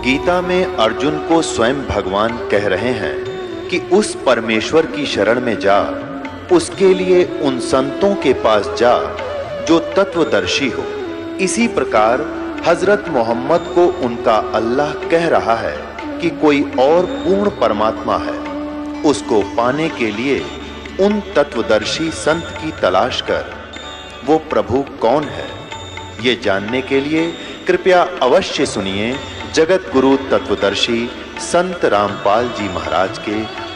गीता में अर्जुन को स्वयं भगवान कह रहे हैं कि उस परमेश्वर की शरण में जा, उसके लिए उन संतों के पास जा जो तत्वदर्शी हो। इसी प्रकार हजरत मोहम्मद को उनका अल्लाह कह रहा है कि कोई और पूर्ण परमात्मा है। उसको पाने के लिए उन तत्वदर्शी संत की तलाश कर। वो प्रभु कौन है, ये जानने के लिए कृपया अवश्य सुनिए जगत गुरु तत्वदर्शी संत रामपाल जी महाराज के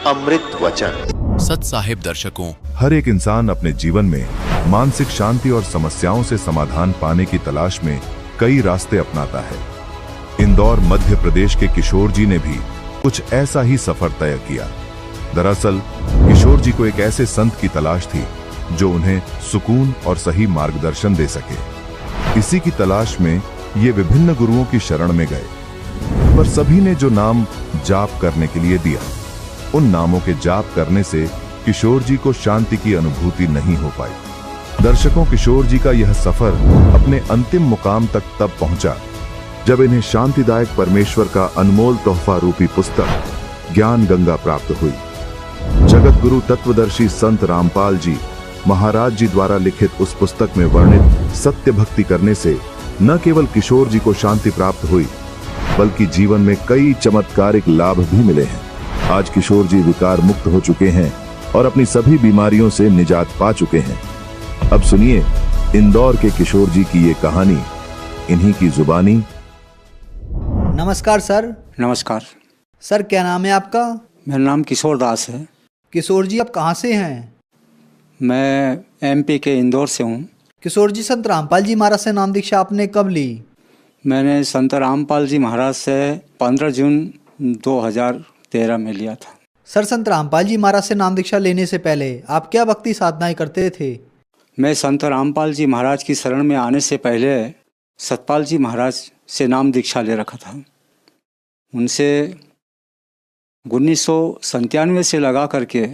अमृत वचन। सत साहिब दर्शकों, हर एक इंसान अपने जीवन में मानसिक शांति और समस्याओं से समाधान पाने की तलाश में कई रास्ते अपनाता है। इंदौर मध्य प्रदेश के किशोर जी ने भी कुछ ऐसा ही सफर तय किया। दरअसल किशोर जी को एक ऐसे संत की तलाश थी जो उन्हें सुकून और सही मार्गदर्शन दे सके। इसी की तलाश में ये विभिन्न गुरुओं की शरण में गए, पर सभी ने जो नाम जाप करने के लिए दिया, उन नामों के जाप करने से किशोर जी को शांति की अनुभूति नहीं हो पाई। दर्शकों, किशोर जी का यह सफर अपने अंतिम मुकाम तक तब पहुंचा जब इन्हें शांतिदायक परमेश्वर का अनमोल तोहफा रूपी पुस्तक ज्ञान गंगा प्राप्त हुई। जगत गुरु तत्वदर्शी संत रामपाल जी महाराज जी द्वारा लिखित उस पुस्तक में वर्णित सत्य भक्ति करने से न केवल किशोर जी को शांति प्राप्त हुई, बल्कि जीवन में कई चमत्कारिक लाभ भी मिले हैं। आज किशोर जी विकार मुक्त हो चुके हैं और अपनी सभी बीमारियों से निजात पा चुके हैं। अब सुनिए इंदौर के किशोर जी की ये कहानी, इन्हीं की जुबानी। नमस्कार सर। नमस्कार सर, क्या नाम है आपका? मेरा नाम किशोर दास है। किशोर जी, आप कहाँ से हैं? मैं एमपी के इंदौर से हूँ। किशोर जी, संत रामपाल जी महाराज से नाम दीक्षा आपने कब ली? मैंने संत रामपाल जी महाराज से 15 जून 2013 में लिया था। सर, संत रामपाल जी महाराज से नाम दीक्षा लेने से पहले आप क्या भक्ति साधनाएं करते थे? मैं संत रामपाल जी महाराज की शरण में आने से पहले सतपाल जी महाराज से नाम दीक्षा ले रखा था। उनसे 1997 से लगा करके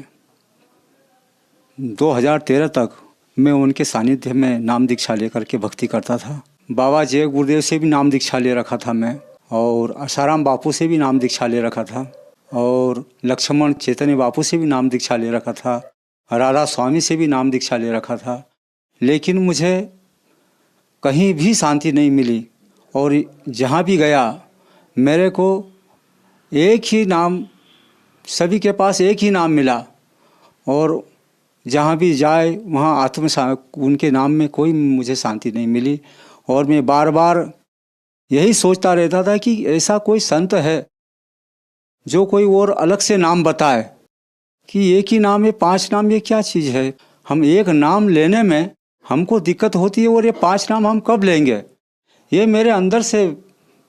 2013 तक मैं उनके सानिध्य में नाम दीक्षा लेकर के भक्ति करता था। बाबा जय गुरुदेव से भी नाम दीक्षा ले रखा था मैं, और आसाराम बापू से भी नाम दीक्षा ले रखा था, और लक्ष्मण चैतन्य बापू से भी नाम दीक्षा ले रखा था, राधा स्वामी से भी नाम दीक्षा ले रखा था। लेकिन मुझे कहीं भी शांति नहीं मिली, और जहाँ भी गया मेरे को एक ही नाम, सभी के पास एक ही नाम मिला, और जहाँ भी जाए वहाँ उनके नाम में कोई मुझे शांति नहीं मिली। और मैं बार बार यही सोचता रहता था कि ऐसा कोई संत है जो कोई और अलग से नाम बताए कि एक ही नाम है, 5 नाम, ये क्या चीज़ है। हम एक नाम लेने में हमको दिक्कत होती है, और ये 5 नाम हम कब लेंगे। ये मेरे अंदर से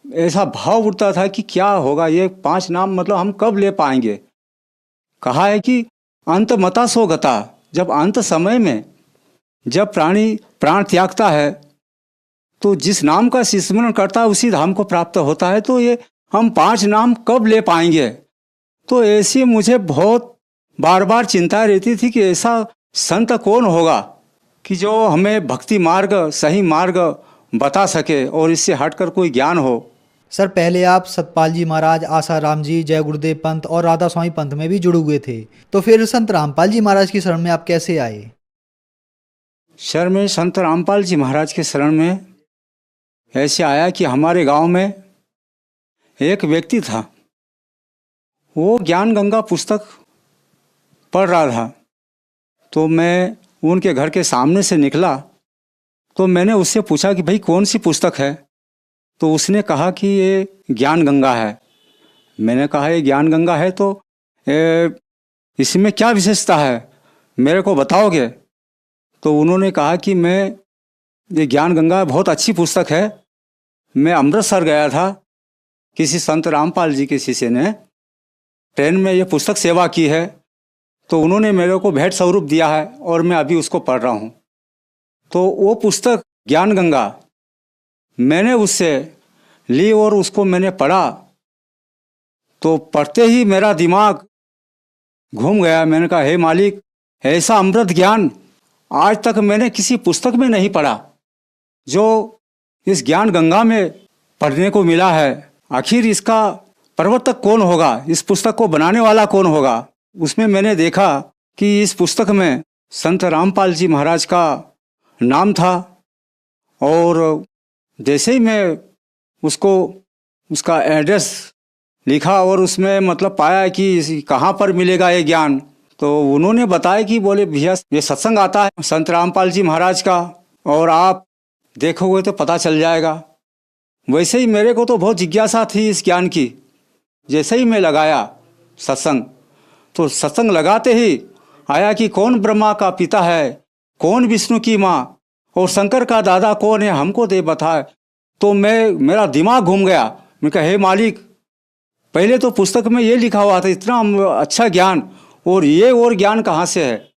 ऐसा भाव उठता था कि क्या होगा, ये 5 नाम मतलब हम कब ले पाएंगे। कहा है कि अंत मता सो गता, जब अंत समय में जब प्राणी प्राण त्यागता है तो जिस नाम का स्मरण करता है उसी धाम को प्राप्त होता है। तो ये हम 5 नाम कब ले पाएंगे। तो ऐसी मुझे बहुत बार बार चिंता रहती थी कि ऐसा संत कौन होगा कि जो हमें भक्ति मार्ग, सही मार्ग बता सके और इससे हटकर कोई ज्ञान हो। सर, पहले आप सतपाल जी महाराज, आसाराम जी, जय गुरुदेव पंथ और राधा स्वामी पंथ में भी जुड़े हुए थे, तो फिर संत रामपाल जी महाराज की शरण में आप कैसे आए? सर, मैं संत रामपाल जी महाराज के शरण में ऐसे आया कि हमारे गांव में एक व्यक्ति था, वो ज्ञान गंगा पुस्तक पढ़ रहा था। तो मैं उनके घर के सामने से निकला तो मैंने उससे पूछा कि भाई कौन सी पुस्तक है। तो उसने कहा कि ये ज्ञान गंगा है। मैंने कहा ये ज्ञान गंगा है तो इसमें क्या विशेषता है, मेरे को बताओगे। तो उन्होंने कहा कि ये ज्ञान गंगा बहुत अच्छी पुस्तक है। मैं अमृतसर गया था, किसी संत रामपाल जी के शिष्य ने ट्रेन में ये पुस्तक सेवा की है, तो उन्होंने मेरे को भेंट स्वरूप दिया है और मैं अभी उसको पढ़ रहा हूँ। तो वो पुस्तक ज्ञान गंगा मैंने उससे ली और उसको मैंने पढ़ा। तो पढ़ते ही मेरा दिमाग घूम गया। मैंने कहा हे मालिक, ऐसा अमृत ज्ञान आज तक मैंने किसी पुस्तक में नहीं पढ़ा जो इस ज्ञान गंगा में पढ़ने को मिला है। आखिर इसका प्रवर्तक कौन होगा, इस पुस्तक को बनाने वाला कौन होगा। उसमें मैंने देखा कि इस पुस्तक में संत रामपाल जी महाराज का नाम था, और जैसे ही मैं उसका एड्रेस लिखा और उसमें मतलब पाया कि कहाँ पर मिलेगा ये ज्ञान, तो उन्होंने बताया कि बोले भैया ये सत्संग आता है संत रामपाल जी महाराज का, और आप देखोगे तो पता चल जाएगा। वैसे ही मेरे को तो बहुत जिज्ञासा थी इस ज्ञान की। जैसे ही मैं लगाया सत्संग, तो सत्संग लगाते ही आया कि कौन ब्रह्मा का पिता है, कौन विष्णु की माँ, और शंकर का दादा कौन है, हमको दे बताए। तो मेरा दिमाग घूम गया। मैं कहा हे मालिक, पहले तो पुस्तक में ये लिखा हुआ था इतना अच्छा ज्ञान, और ये और ज्ञान कहाँ से है।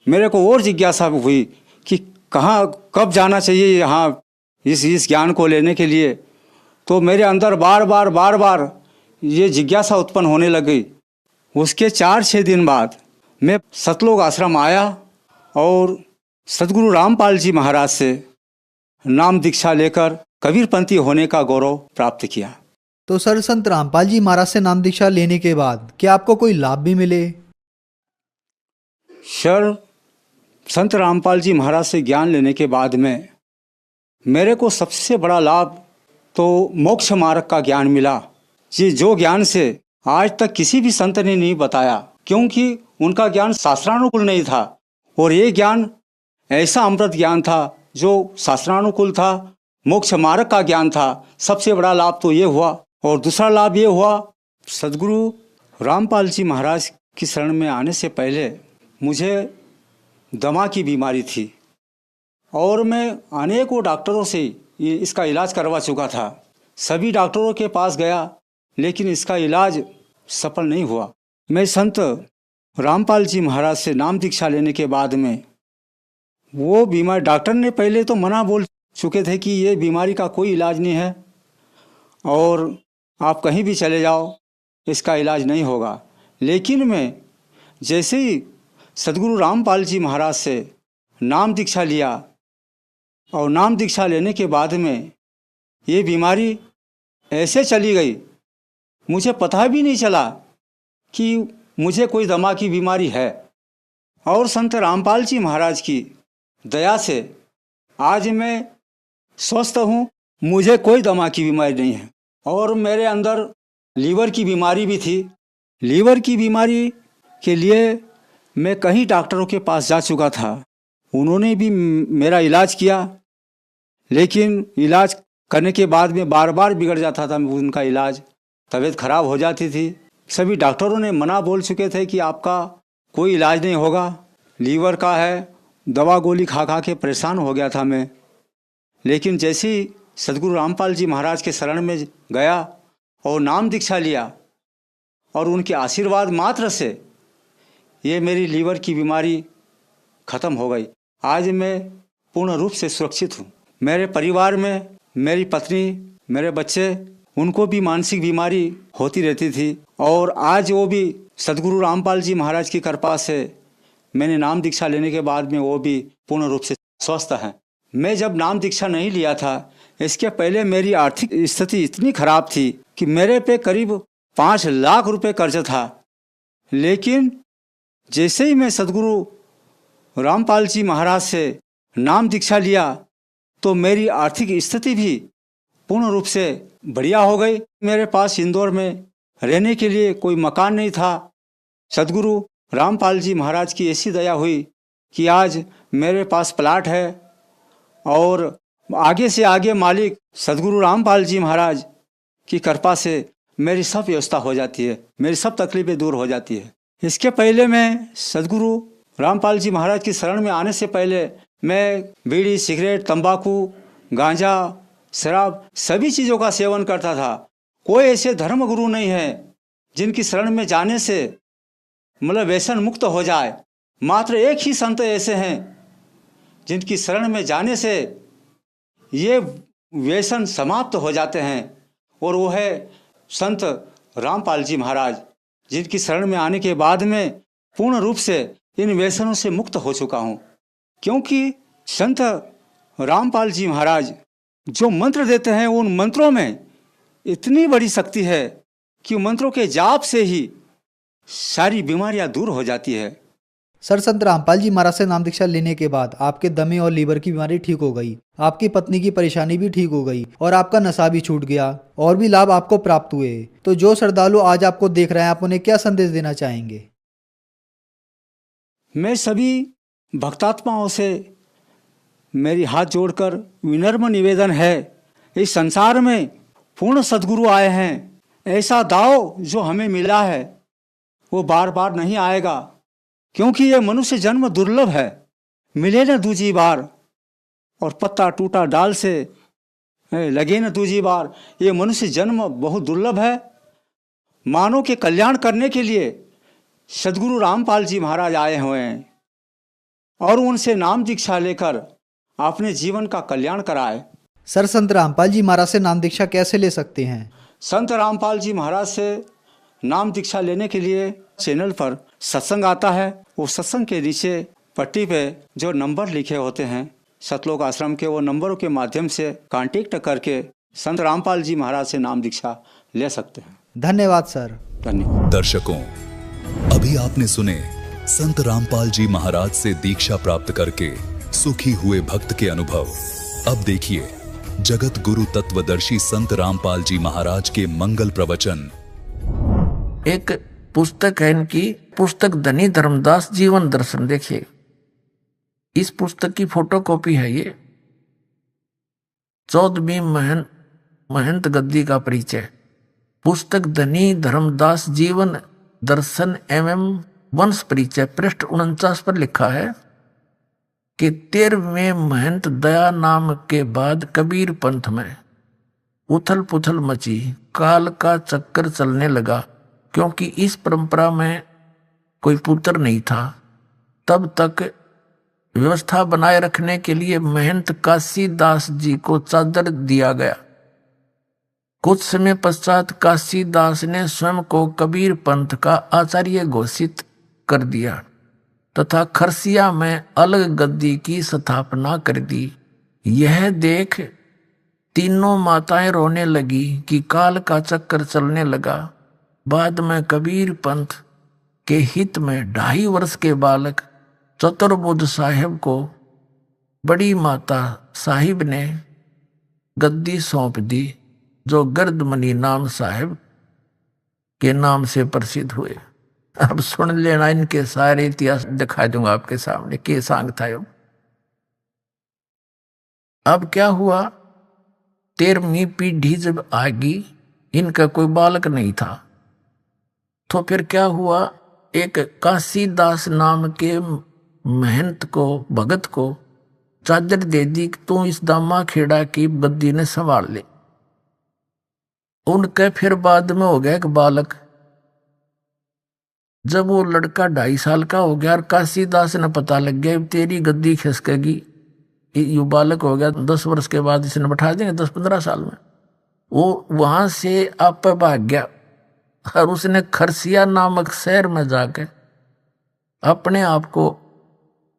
मेरे को और जिज्ञासा हुई कि कहाँ कब जाना चाहिए यहाँ इस ज्ञान को लेने के लिए। तो मेरे अंदर बार बार ये जिज्ञासा उत्पन्न होने लगी। उसके 4-6 दिन बाद मैं सतलोक आश्रम आया और सद्गुरु रामपाल जी महाराज से नाम दीक्षा लेकर कबीरपंथी होने का गौरव प्राप्त किया। तो सर, संत रामपाल जी महाराज से नाम दीक्षा लेने के बाद क्या आपको कोई लाभ भी मिले? सर, संत रामपाल जी महाराज से ज्ञान लेने के बाद में मेरे को सबसे बड़ा लाभ तो मोक्ष मार्ग का ज्ञान मिला। जी, जो ज्ञान से आज तक किसी भी संत ने नहीं बताया, क्योंकि उनका ज्ञान शास्त्रानुकूल नहीं था, और ये ज्ञान ऐसा अमृत ज्ञान था जो शास्त्रानुकूल था, मोक्ष मार्ग का ज्ञान था। सबसे बड़ा लाभ तो ये हुआ। और दूसरा लाभ ये हुआ, सद्गुरु रामपाल जी महाराज की शरण में आने से पहले मुझे दमा की बीमारी थी, और मैं अनेकों डॉक्टरों से इसका इलाज करवा चुका था। सभी डॉक्टरों के पास गया, लेकिन इसका इलाज सफल नहीं हुआ। मैं संत रामपाल जी महाराज से नाम दीक्षा लेने के बाद में वो बीमारी, डॉक्टर ने पहले तो मना बोल चुके थे कि ये बीमारी का कोई इलाज नहीं है, और आप कहीं भी चले जाओ इसका इलाज नहीं होगा। लेकिन मैं जैसे ही सद्गुरु रामपाल जी महाराज से नाम दीक्षा लिया, और नाम दीक्षा लेने के बाद में ये बीमारी ऐसे चली गई, मुझे पता भी नहीं चला कि मुझे कोई दमा की बीमारी है। और संत रामपाल जी महाराज की दया से आज मैं स्वस्थ हूँ, मुझे कोई दमा की बीमारी नहीं है। और मेरे अंदर लीवर की बीमारी भी थी। लीवर की बीमारी के लिए मैं कई डॉक्टरों के पास जा चुका था, उन्होंने भी मेरा इलाज किया, लेकिन इलाज करने के बाद में बार बार बिगड़ जाता था उनका इलाज, तबीयत खराब हो जाती थी। सभी डॉक्टरों ने मना बोल चुके थे कि आपका कोई इलाज नहीं होगा, लीवर का है। दवा गोली खा खा के परेशान हो गया था मैं। लेकिन जैसे ही सद्गुरु रामपाल जी महाराज के शरण में गया और नाम दीक्षा लिया, और उनके आशीर्वाद मात्र से ये मेरी लीवर की बीमारी ख़त्म हो गई। आज मैं पूर्ण रूप से सुरक्षित हूँ। मेरे परिवार में मेरी पत्नी, मेरे बच्चे, उनको भी मानसिक बीमारी होती रहती थी, और आज वो भी सद्गुरु रामपाल जी महाराज की कृपा से मैंने नाम दीक्षा लेने के बाद में वो भी पूर्ण रूप से स्वस्थ हैं। मैं जब नाम दीक्षा नहीं लिया था, इसके पहले मेरी आर्थिक स्थिति इतनी खराब थी कि मेरे पे करीब 5 लाख रुपए कर्ज था। लेकिन जैसे ही मैं सद्गुरु रामपाल जी महाराज से नाम दीक्षा लिया, तो मेरी आर्थिक स्थिति भी पूर्ण रूप से बढ़िया हो गई। मेरे पास इंदौर में रहने के लिए कोई मकान नहीं था। सद्गुरु रामपाल जी महाराज की ऐसी दया हुई कि आज मेरे पास प्लाट है, और आगे से आगे मालिक सद्गुरु रामपाल जी महाराज की कृपा से मेरी सब व्यवस्था हो जाती है, मेरी सब तकलीफें दूर हो जाती है। इसके पहले मैं सद्गुरु रामपाल जी महाराज की शरण में आने से पहले मैं बीड़ी, सिगरेट, तंबाकू, गांजा, शराब सभी चीज़ों का सेवन करता था। कोई ऐसे धर्म गुरु नहीं है जिनकी शरण में जाने से मतलब व्यसन मुक्त हो जाए। मात्र एक ही संत ऐसे हैं जिनकी शरण में जाने से ये व्यसन समाप्त हो जाते हैं, और वो है संत रामपाल जी महाराज, जिनकी शरण में आने के बाद में पूर्ण रूप से इन व्यसनों से मुक्त हो चुका हूँ। क्योंकि संत रामपाल जी महाराज जो मंत्र देते हैं, उन मंत्रों में इतनी बड़ी शक्ति है कि मंत्रों के जाप से ही सारी बीमारियां दूर हो जाती है। सर, संत रामपाल जी महाराज से नाम दीक्षा लेने के बाद आपके दमे और लीवर की बीमारी ठीक हो गई, आपकी पत्नी की परेशानी भी ठीक हो गई और आपका नशा भी छूट गया और भी लाभ आपको प्राप्त हुए। तो जो श्रद्धालु आज आपको देख रहे हैं, आप उन्हें क्या संदेश देना चाहेंगे? मैं सभी भक्तात्माओं से मेरी हाथ जोड़कर विनम्र निवेदन है, इस संसार में पूर्ण सद्गुरु आए हैं। ऐसा दाव जो हमें मिला है वो बार बार नहीं आएगा, क्योंकि ये मनुष्य जन्म दुर्लभ है, मिले न दूजी बार। और पत्ता टूटा डाल से लगे न दूजी बार। ये मनुष्य जन्म बहुत दुर्लभ है। मानव के कल्याण करने के लिए सद्गुरु रामपाल जी महाराज आए हुए हैं और उनसे नाम दीक्षा लेकर अपने जीवन का कल्याण कराए। सर, संत रामपाल जी महाराज से नाम दीक्षा कैसे ले सकते हैं? संत रामपाल जी महाराज से नाम दीक्षा लेने के लिए चैनल पर सत्संग आता है। वो सत्संग के नीचे पट्टी पे जो नंबर लिखे होते हैं सतलोक आश्रम के, वो नंबरों के माध्यम से कांटेक्ट करके संत रामपाल जी महाराज से नाम दीक्षा ले सकते हैं। धन्यवाद सर। धन्यवाद। दर्शकों, अभी आपने सुने संत रामपाल जी महाराज से दीक्षा प्राप्त करके सुखी हुए भक्त के अनुभव। अब देखिए जगत गुरु तत्वदर्शी संत रामपाल जी महाराज के मंगल प्रवचन। एक पुस्तक है इनकी, पुस्तक धनी धर्मदास जीवन दर्शन। देखिए, इस पुस्तक की फोटोकॉपी है ये। 14वीं महंत गद्दी का परिचय। पुस्तक धनी धर्मदास जीवन दर्शन एवं वंश परिचय, पृष्ठ 49 पर लिखा है कि 13वें महंत दया नाम के बाद कबीर पंथ में उथल पुथल मची, काल का चक्कर चलने लगा। क्योंकि इस परंपरा में कोई पुत्र नहीं था, तब तक व्यवस्था बनाए रखने के लिए महंत काशी दास जी को चादर दिया गया। कुछ समय पश्चात काशी दास ने स्वयं को कबीर पंथ का आचार्य घोषित कर दिया तथा खरसिया में अलग गद्दी की स्थापना कर दी। यह देख तीनों माताएं रोने लगी कि काल का चक्कर चलने लगा। बाद में कबीर पंथ के हित में 2.5 वर्ष के बालक चतुर्बुद्ध साहिब को बड़ी माता साहिब ने गद्दी सौंप दी, जो गर्दमनी नाम साहिब के नाम से प्रसिद्ध हुए। अब सुन लेना, इनके सारे इतिहास दिखा दूंगा आपके सामने के सांग था यो। अब क्या हुआ, 13वीं पीढ़ी जब आ गई, इनका कोई बालक नहीं था। तो फिर क्या हुआ, एक काशी दास नाम के महंत को, भगत को चादर दे दी कि तू इस दामा खेड़ा की गद्दी ने संभाल ले। उनके फिर बाद में हो गया एक बालक। जब वो लड़का 2.5 साल का हो गया और काशी दास ने पता लग गया तेरी गद्दी खिसकेगी, ये बालक हो गया 10 वर्ष के बाद इसने बैठा देंगे 10-15 साल में। वो वहां से आप भाग गया और उसने खरसिया नामक शहर में जाकर अपने आप को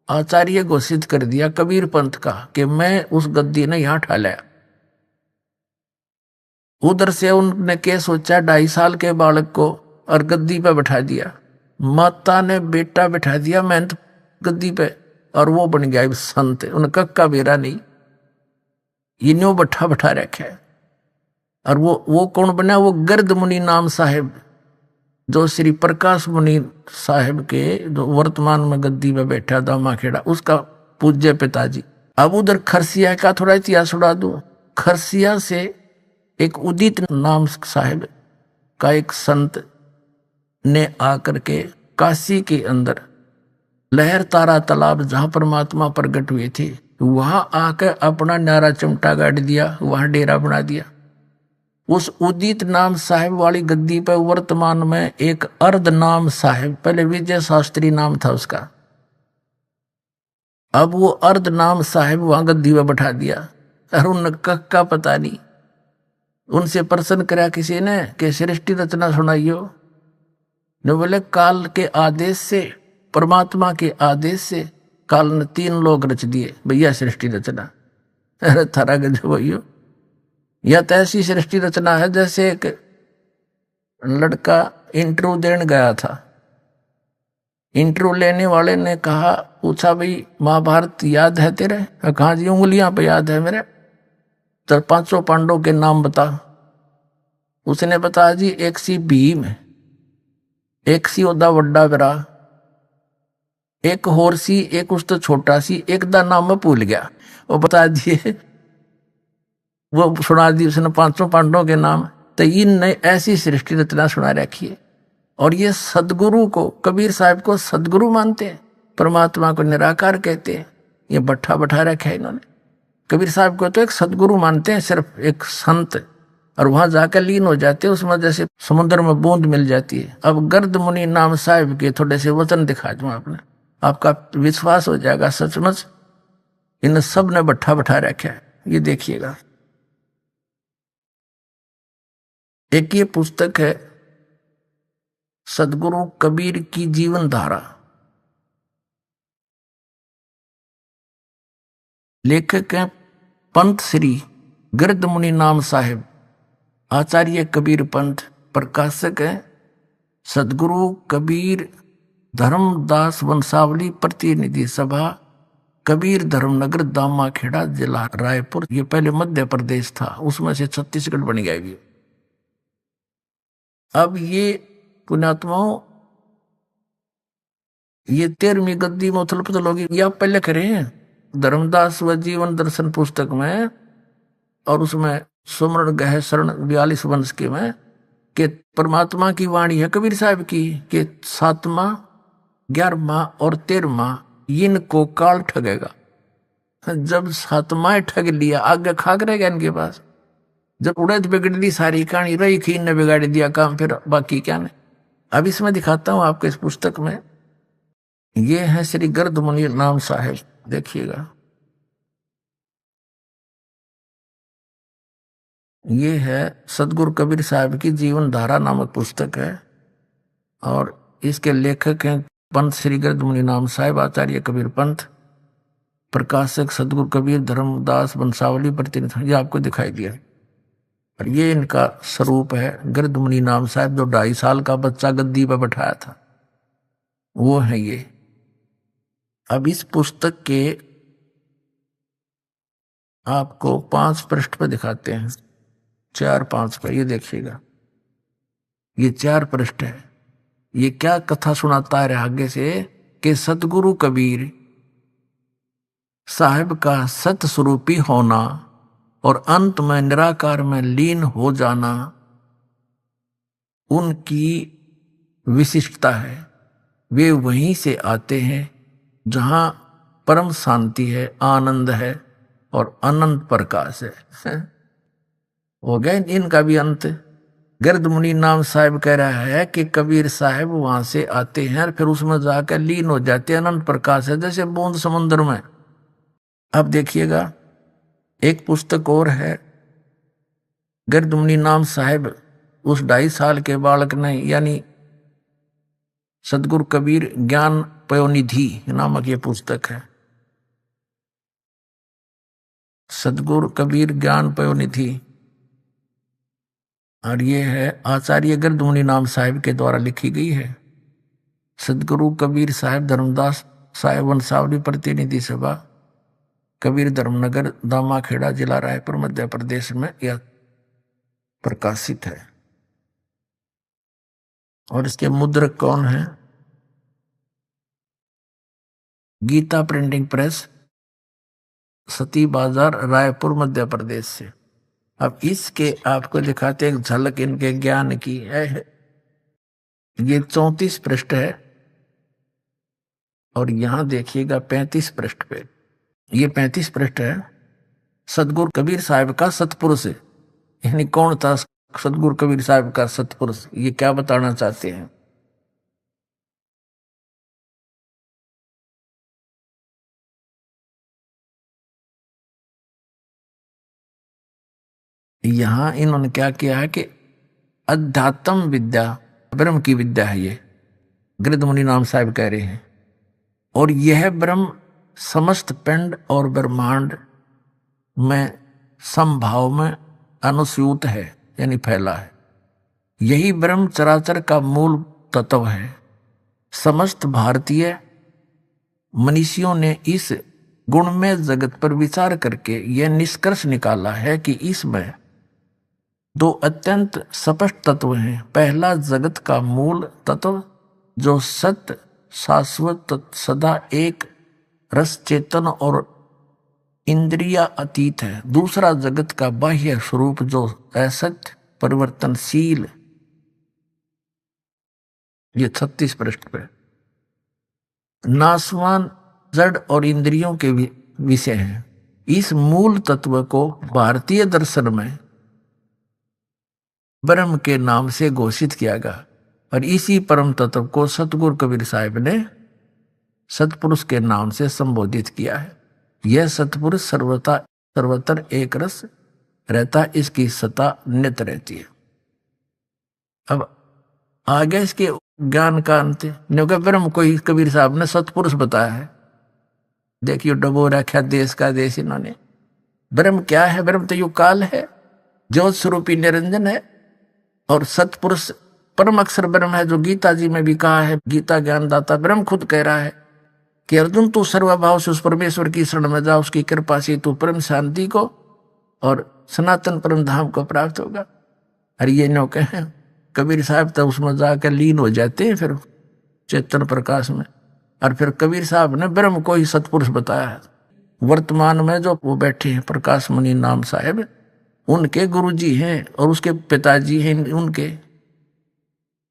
आचार्य घोषित कर दिया कबीर पंथ का कि मैं उस गद्दी ने यहां ठा लिया। उधर से उन्होंने क्या सोचा, 2.5 साल के बालक को और गद्दी पे बैठा दिया। माता ने बेटा बैठा दिया महंत गद्दी पे और वो बन गया संत। उनका कक्का बेरा नहीं, इन्हों बैठा बैठा रखा है। और वो कौन बना, वो गर्द मुनि नाम साहिब, जो श्री प्रकाश मुनि साहिब के जो वर्तमान में गद्दी में बैठा दामा खेड़ा, उसका पूज्य पिताजी। अब उधर खरसिया का थोड़ा इतिहास उड़ा दूं। खरसिया से एक उदित नाम साहिब का एक संत ने आकर के काशी के अंदर लहर तारा तालाब जहां परमात्मा प्रकट हुए थे, वहां आकर अपना न्यारा चिमटा गाड़ दिया, वहां डेरा बना दिया। उस उदित नाम साहिब वाली गद्दी पर वर्तमान में एक अर्ध नाम साहिब, पहले विजय शास्त्री नाम था उसका, अब वो अर्ध नाम साहिब वहां गद्दी पर बैठा दिया। और उन का पता नहीं। उनसे प्रश्न करा किसी ने कि सृष्टि रचना सुनाइयो। ने बोले काल के आदेश से, परमात्मा के आदेश से काल ने 3 लोग रच दिए भैया सृष्टि रचना। अरे थारा गजब भैया, यह तो ऐसी सृष्टि रचना है जैसे एक लड़का इंटरव्यू देने गया था। इंटरव्यू लेने वाले ने कहा, पूछा भाई महाभारत याद है तेरे? कहा जी उंगलियां पे याद है मेरे। तो 500 पांडवों के नाम बता। उसने बताया जी एक सी भीम, एक सी ओदा वड्डा बिरा, एक होर सी, एक उस तो छोटा सी, एक दा नाम मैं भूल गया। वो बता दिए, वो सुना दी उसने 500 पांडवों के नाम। तो इनने ऐसी सृष्टि रचना सुना रखी है। और ये सदगुरु को, कबीर साहब को सदगुरु मानते हैं, परमात्मा को निराकार कहते हैं। ये बैठा रखा है इन्होंने। कबीर साहब को तो एक सदगुरु मानते हैं, सिर्फ एक संत, और वहां जाकर लीन हो जाते हैं उसमें, जैसे समुद्र में बूंद मिल जाती है। अब गर्द मुनि नाम साहिब के थोड़े से वचन दिखा दूं आपने, आपका विश्वास हो जाएगा सचमुच इन सब ने बैठा रखा है। ये देखिएगा, एक ये पुस्तक है सदगुरु कबीर की जीवन धारा। लेखक हैं पंत श्री गिरद मुनि नाम साहिब, आचार्य कबीर पंथ। प्रकाशक है सदगुरु कबीर धर्मदास वंशावली प्रतिनिधि सभा, कबीर धर्मनगर दामा खेड़ा जिला रायपुर। ये पहले मध्य प्रदेश था, उसमें से छत्तीसगढ़ बन गया ये। अब ये पुण्यात्माओं, ये 13वीं गद्दी में उथल पुथल होगी। ये आप पहले करे हैं धर्मदास व जीवन दर्शन पुस्तक में, और उसमें सुमरण गह शरण 42 वंश के में कि परमात्मा की वाणी है कबीर साहब की कि 7वां 11वां और 13वां इनको काल ठगेगा। जब 7वां ठग लिया, आगे खाक रहेगा इनके पास। जब उड़द बिगड़ ली सारी कहानी, रही खीन ने बिगाड़ दिया काम, फिर बाकी क्या नहीं। अब इसमें दिखाता हूं आपको इस पुस्तक में। ये है श्री गर्द मुनि नाम साहिब, देखिएगा। ये है सदगुरु कबीर साहब की जीवन धारा नामक पुस्तक है, और इसके लेखक हैं पंत श्री गर्द मुनि नाम साहिब, आचार्य कबीर पंथ। प्रकाशक सदगुरु कबीर धर्मदास वंशावली प्रतिनिधि। ये आपको दिखाई दिया। और ये इनका स्वरूप है गिरद मुनि नाम साहब, जो 2.5 साल का बच्चा गद्दी पर बैठाया था, वो है ये। अब इस पुस्तक के आपको 5 पृष्ठ पर दिखाते हैं, 4-5 पर। ये देखिएगा, ये 4 पृष्ठ है। ये क्या कथा सुनाता है आगे से कि सतगुरु कबीर साहिब का सत स्वरूपी होना और अंत में निराकार में लीन हो जाना उनकी विशिष्टता है। वे वहीं से आते हैं जहां परम शांति है, आनंद है और अनंत प्रकाश है। हो गया इनका भी अंत। गिरद मुनि नाम साहिब कह रहा है कि कबीर साहिब वहां से आते हैं और फिर उसमें जाकर लीन हो जाते हैं, अनंत प्रकाश है जैसे बूंद समुद्र में। अब देखिएगा, एक पुस्तक और है गिरद मुनि नाम साहिब, उस 2.5 साल के बालक ने, यानी सदगुरु कबीर ज्ञान पयोनिधि नामक ये पुस्तक है, सदगुरु कबीर ज्ञान पयोनिधि। और ये है आचार्य गिरद मुनि नाम साहिब के द्वारा लिखी गई है। सदगुरु कबीर साहिब धर्मदास साहिब वंशावली प्रतिनिधि सभा, कबीर धर्मनगर दामा खेड़ा जिला रायपुर मध्य प्रदेश में यह प्रकाशित है। और इसके मुद्रक कौन है? गीता प्रिंटिंग प्रेस, सती बाजार रायपुर मध्य प्रदेश से। अब इसके आपको दिखाते एक झलक इनके ज्ञान की है। ये 34 पृष्ठ है और यहां देखिएगा 35 पृष्ठ पे, ये 35 पृष्ठ है। सदगुरु कबीर साहिब का सतपुरुष, यानी कौन था सदगुरु कबीर साहिब का सतपुरुष, ये क्या बताना चाहते हैं? यहां इन्होंने क्या किया है कि अध्यात्म विद्या ब्रह्म की विद्या है, ये गिरद मुनि नाम साहिब कह रहे हैं। और यह ब्रह्म समस्त पिंड और ब्रह्मांड में समभाव में अनुस्यूत है यानी फैला है। यही ब्रह्म चराचर का मूल तत्व है। समस्त भारतीय मनीषियों ने इस गुणमय जगत पर विचार करके यह निष्कर्ष निकाला है कि इसमें दो अत्यंत स्पष्ट तत्व हैं। पहला जगत का मूल तत्व जो सत्य शाश्वत सदा एक रस चेतन और इंद्रिया अतीत है। दूसरा जगत का बाह्य स्वरूप जो असत्य परिवर्तनशील। ये 36 पृष्ठ पे नासवान जड़ और इंद्रियों के विषय हैं। इस मूल तत्व को भारतीय दर्शन में ब्रह्म के नाम से घोषित किया गया और इसी परम तत्व को सतगुरु कबीर साहिब ने सतपुरुष के नाम से संबोधित किया है। यह सतपुरुष सर्वतर एक रस रहता, इसकी सत्ता नित्य रहती है। अब आगे इसके ज्ञान का अंत है। ब्रह्म को ही कबीर साहब ने सतपुरुष बताया है। देखिए डबो रखा देश का देश इन्होंने। ब्रह्म क्या है? ब्रह्म तो यु काल है, ज्योत स्वरूपी निरंजन है और सतपुरुष परम अक्षर ब्रह्म है, जो गीता जी में भी कहा है। गीता ज्ञानदाता ब्रह्म खुद कह रहा है कि अर्जुन तू सर्वभाव से उस परमेश्वर की शरण में जा, उसकी कृपा से तू परम शांति को और सनातन परम धाम को प्राप्त होगा। अरे ये नो कहे कबीर साहब तो उसमें जाकर लीन हो जाते हैं फिर चेतन प्रकाश में। और फिर कबीर साहब ने ब्रह्म को ही सतपुरुष बताया है। वर्तमान में जो वो बैठे हैं प्रकाश मुनि नाम साहेब, उनके गुरुजी हैं और उसके पिताजी हैं उनके।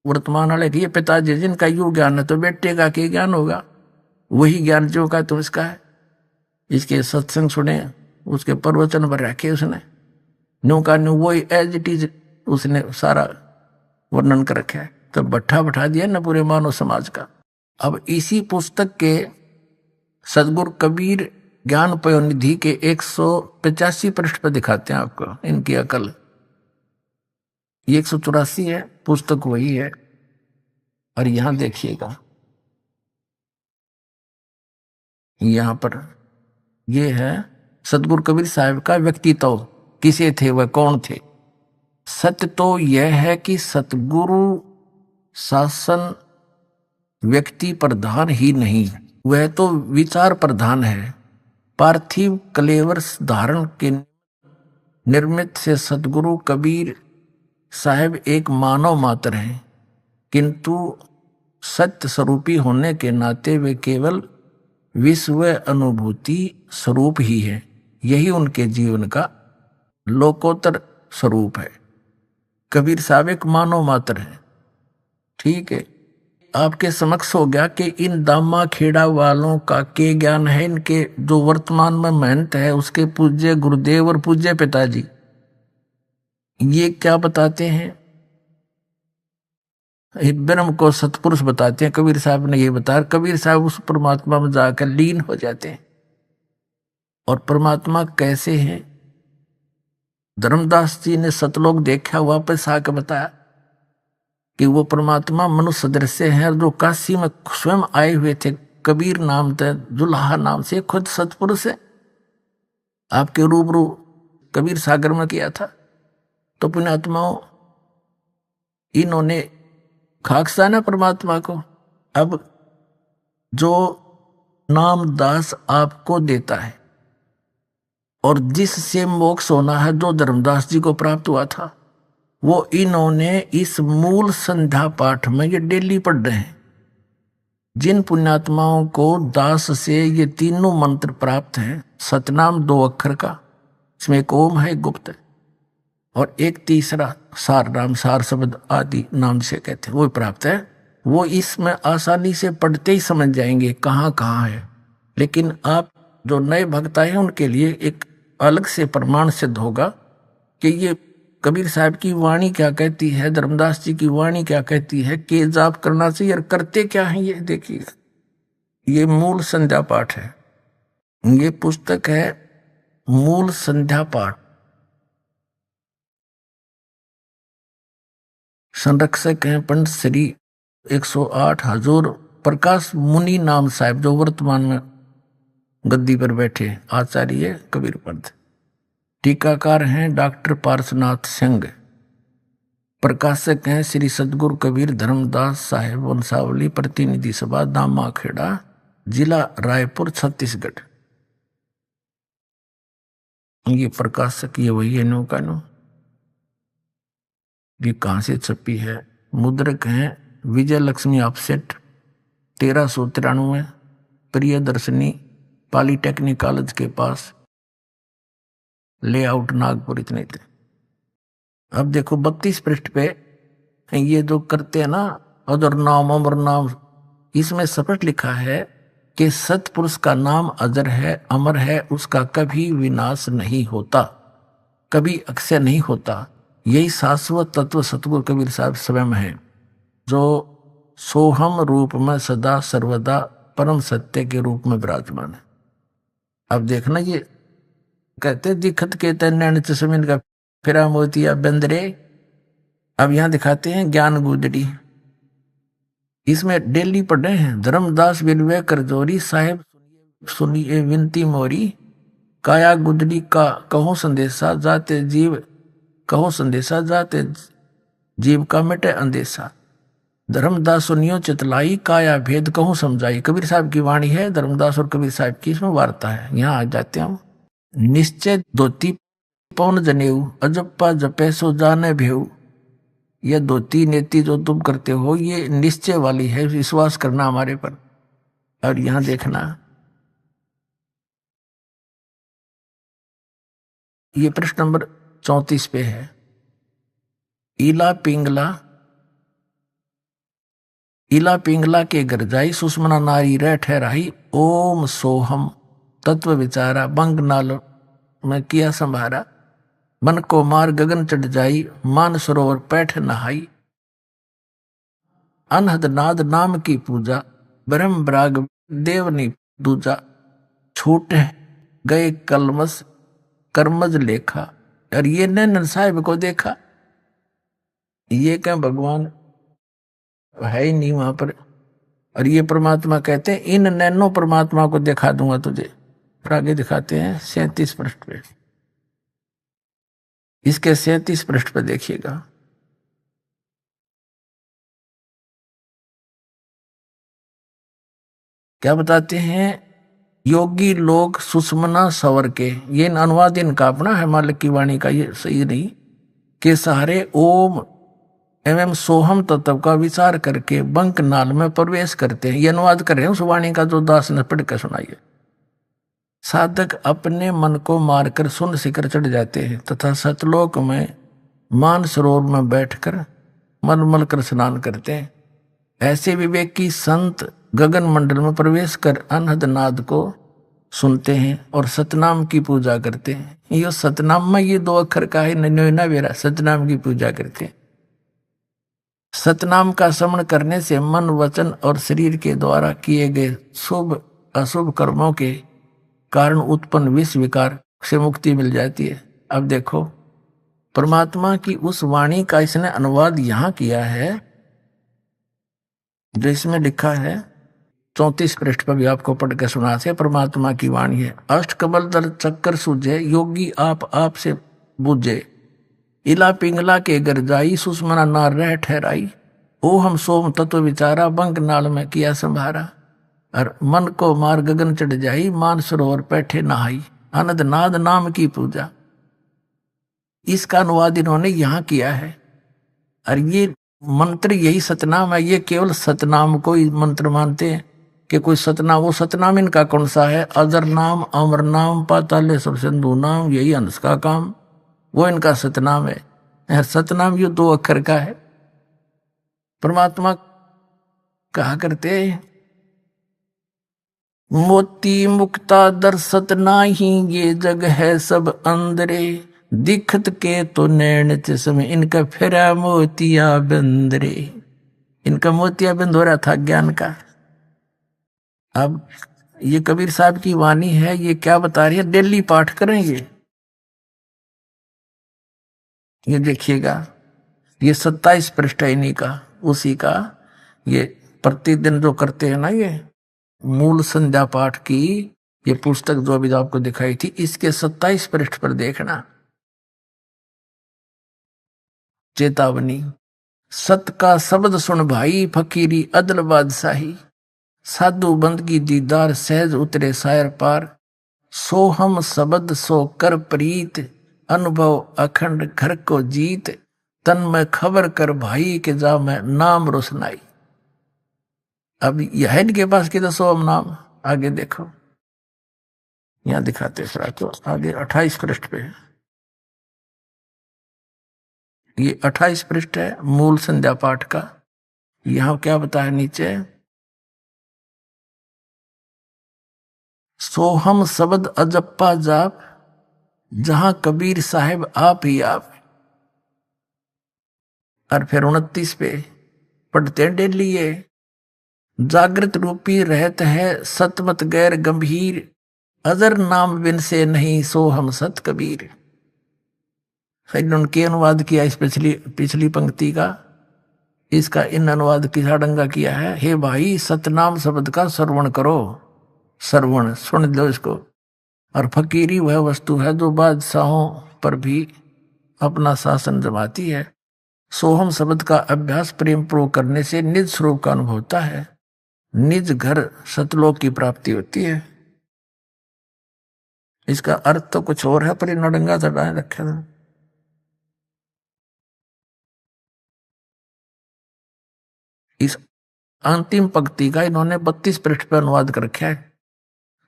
वर्तमान वाले के ये पिताजी जिनका यू ज्ञान है तो बेटे का क्या ज्ञान होगा? वही ज्ञान जो का तो इसका है। इसके सत्संग सुने, उसके प्रवचन पर रखे उसने न्यू का न्यू वही एज इट इज उसने सारा वर्णन कर रखा है। तो बैठा दिया ना पूरे मानव समाज का। अब इसी पुस्तक के सदगुरु कबीर ज्ञान पयोनिधि के 185 पृष्ठ पर दिखाते हैं आपको इनकी अकल। ये 184 है, पुस्तक वही है। और यहां देखिएगा, यहां पर ये है सदगुरु कबीर साहब का व्यक्तित्व। किसे थे वह, कौन थे? सत्य तो यह है कि सतगुरु शासन व्यक्ति प्रधान ही नहीं, वह तो विचार प्रधान है। पार्थिव कलेवर धारण के निर्मित से सदगुरु कबीर साहब एक मानव मात्र हैं, किंतु सत्य स्वरूपी होने के नाते वे केवल विश्व अनुभूति स्वरूप ही है। यही उनके जीवन का लोकोत्तर स्वरूप है। कबीर साहब एक मानव मात्र है। ठीक है, आपके समक्ष हो गया कि इन दामा खेड़ा वालों का के ज्ञान है। इनके जो वर्तमान में महंत है उसके पूज्य गुरुदेव और पूज्य पिताजी ये क्या बताते हैं? ब्रह्म को सतपुरुष बताते हैं। कबीर साहब ने ये बताया। कबीर साहब उस परमात्मा में जाकर लीन हो जाते हैं। और परमात्मा कैसे है? धर्मदास जी ने सतलोक देखा, वापस आकर बताया कि वो परमात्मा मनुष्य दृश्य है। जो काशी में स्वयं आए हुए थे कबीर नाम थे, जुल्हा नाम से, खुद सतपुरुष है। आपके रूबरू कबीर सागर में किया था। तो पुण्यात्माओं इन्होंने खाकसा ना परमात्मा को। अब जो नाम दास आपको देता है और जिससे मोक्ष होना है, जो धर्मदास जी को प्राप्त हुआ था, वो इन्होंने इस मूल संध्या पाठ में ये डेली पढ़ रहे हैं। जिन पुण्यात्माओं को दास से ये तीनों मंत्र प्राप्त हैं, सतनाम 2 अक्षर का, इसमें एक ओम है, एक गुप्त है और एक तीसरा सार नाम, सार शब्द आदि नाम से कहते हैं, वो प्राप्त है। वो इसमें आसानी से पढ़ते ही समझ जाएंगे कहाँ कहाँ है। लेकिन आप जो नए भक्त आए हैं उनके लिए एक अलग से प्रमाण सिद्ध होगा कि ये कबीर साहब की वाणी क्या कहती है, धर्मदास जी की वाणी क्या कहती है, के जाप करना चाहिए और करते क्या है। ये देखिए, ये मूल संध्या पाठ है। ये पुस्तक है मूल संध्या पाठ। संरक्षक हैं पंडित श्री 108 हजूर प्रकाश मुनि नाम साहब, जो वर्तमान में गद्दी पर बैठे आचार्य कबीर पंथ। टीकाकार हैं डॉक्टर पार्शनाथ सिंह, प्रकाशक हैं श्री सतगुरु कबीर धर्मदास साहेब वंशावली, प्रतिनिधि सभा दामाखेड़ा, जिला रायपुर, छत्तीसगढ़। ये प्रकाशक ये वही है नो का नो। ये कहाँ से छपी है? मुद्रक हैं Vijay Lakshmi offset, 1393, Priyadarshini polytechnic college के पास, लेआउट नागपुर, इतने थे। अब देखो 32 पृष्ठ पे ये जो करते हैं ना अदर नाम अमर नाम, इसमें स्पष्ट लिखा है कि सतपुरुष का नाम अजर है, अमर है, उसका कभी विनाश नहीं होता, कभी अक्षय नहीं होता। यही शाश्वत तत्व सतगुरु कबीर साहब स्वयं है, जो सोहम रूप में सदा सर्वदा परम सत्य के रूप में विराजमान है। अब देखना ये कहते दिखत के तैन चश्मिन का फिरा मोतिया बंदरे। अब यहां दिखाते हैं ज्ञान गुदड़ी, इसमें डेली पढ़े हैं धर्मदास बिलवे करजोरी साहेब सुनिए विनती मोरी, काया गुदड़ी का कहो संदेशा जाते जीव, कहो संदेशा जाते जीव का मिटे अंदेशा। धर्मदास सुनियो चितलाई, काया भेद कहूं समझाई। कबीर साहब की वाणी है, धर्मदास और कबीर साहब की इसमें वार्ता है। यहाँ आ जाते हैं हम। निश्चय धोती पौन जनेऊ, अजप्पा जपे सो जाने भेऊ। यह धोती नेति जो तुम करते हो ये निश्चय वाली है, विश्वास करना हमारे पर। और यहां देखना ये प्रश्न नंबर 34 पे है। इला पिंगला के घर जाई, सुषमना नारी रह ठहराई। ओम सोहम तत्व विचारा, बंग नाल में किया संभारा। मन को मार गगन चढ़ जाई, मान सरोवर पैठ नहाई। अनहद नाद नाम की पूजा, ब्रह्म ब्राग देवनी दूजा। छूटे गए कलमस कर्मज लेखा। और ये नैनन साहिब को देखा, ये क्या भगवान है ही नहीं वहां पर। और ये परमात्मा कहते हैं इन नैनो परमात्मा को दिखा दूंगा तुझे। फिर आगे दिखाते हैं 37 पृष्ठ पे। इसके 37 पृष्ठ पे देखिएगा। क्या बताते हैं? योगी लोग सुषमना सवर के, ये अनुवाद इनका अपना है, मालिक की वाणी का ये सही नहीं, के सहारे ओम एवं सोहम तत्व का विचार करके बंक नाल में प्रवेश करते हैं। ये अनुवाद कर रहे हैं उस वाणी का जो दास ने पढ़ कर सुनाइए। साधक अपने मन को मारकर सुन शिखर चढ़ जाते हैं तथा सतलोक में मान सरोवर में बैठकर मलमल कर स्नान करते हैं। ऐसे विवेकी संत गगन मंडल में प्रवेश कर अनहद नाद को सुनते हैं और सतनाम की पूजा करते हैं। ये सतनाम में ये 2 अक्षर का है, नन्योना वेरा, सतनाम की पूजा करते हैं। सतनाम का श्रवण करने से मन वचन और शरीर के द्वारा किए गए शुभ अशुभ कर्मों के कारण उत्पन्न विष विकार से मुक्ति मिल जाती है। अब देखो परमात्मा की उस वाणी का इसने अनुवाद यहां किया है जो इसमें लिखा है 34 पृष्ठ पर भी आपको पढ़ के सुना से। परमात्मा की वाणी है। अष्ट कमल दल चक्कर सूझे, योगी आप से बूझे। इला पिंगला के घर जाई, सुषमना नार रह ठहराई। ओ हम सोम तत्व विचारा, बंक नाल में किया संभारा। और मन को मार गगन चढ़ जाई, मान सरोवर बैठे नहाई। आनंद नाद नाम की पूजा। इसका अनुवाद इन्होंने यहां किया है। और ये मंत्र यही सतनाम है। ये केवल सतनाम को ही मंत्र मानते हैं कि कोई सतनाम, वो सतनाम इनका कौन सा है? अजर नाम, अमर नाम, पाताले सब सिंधु नाम, यही हंस का काम, वो इनका सतनाम है। सतनाम ये 2 अक्षर का है। परमात्मा कहा करते मोती मुक्ता दर्शत नाही, ये जग है सब अंदरे। दिखत के तो नैन चश्मे, इनका फिरा मोतिया बंदरे। इनका मोतिया बंद हो रहा था ज्ञान का। अब ये कबीर साहब की वाणी है। ये क्या बता रही है? डेली पाठ करेंगे। ये देखिएगा, ये 27 पृष्ठ है इन्हीं का, उसी का। ये प्रतिदिन जो करते हैं ना, ये मूल संध्या पाठ की ये पुस्तक जो अभी आपको दिखाई थी, इसके 27 पृष्ठ पर देखना। चेतावनी। सत का शब्द सुन भाई, फकीरी अदल बादशाही। साधु बंदगी दीदार, सहज उतरे सायर पार। सो हम शब्द सो कर प्रीत, अनुभव अखंड घर को जीत। तन में खबर कर भाई के जा मैं नाम रोशनाई। अब यह है इनके पास कि दसो हम नाम। आगे देखो, यहां दिखाते तो आगे 28 पृष्ठ पे, ये 28 पृष्ठ है मूल संध्या पाठ का। यहां क्या बताया नीचे, सोहम शब्द अजप्पा जाप, जहां कबीर साहिब आप ही आप। और फिर 29 पे पढ़ते डेली ये, जागृत रूपी रहत है सतमत गैर गंभीर। अजर नाम बिन से नहीं सो हम सत कबीर। फिर उनके अनुवाद किया इस पिछली पंक्ति का, इसका इन अनुवाद की साडंगा किया है। हे भाई सतनाम शब्द का श्रवण करो, श्रवण सुन लो इसको। और फकीरी वह वस्तु है जो बादशाहों पर भी अपना शासन जमाती है। सोहम शब्द का अभ्यास प्रेम पूर्वक करने से निज स्वरूप का अनुभव होता है, निज घर सतलोक की प्राप्ति होती है। इसका अर्थ तो कुछ और है, पर इन नडंगा चढ़ाए रखे था। इस अंतिम पंक्ति का इन्होंने 32 पृष्ठ पर अनुवाद कर रखा है।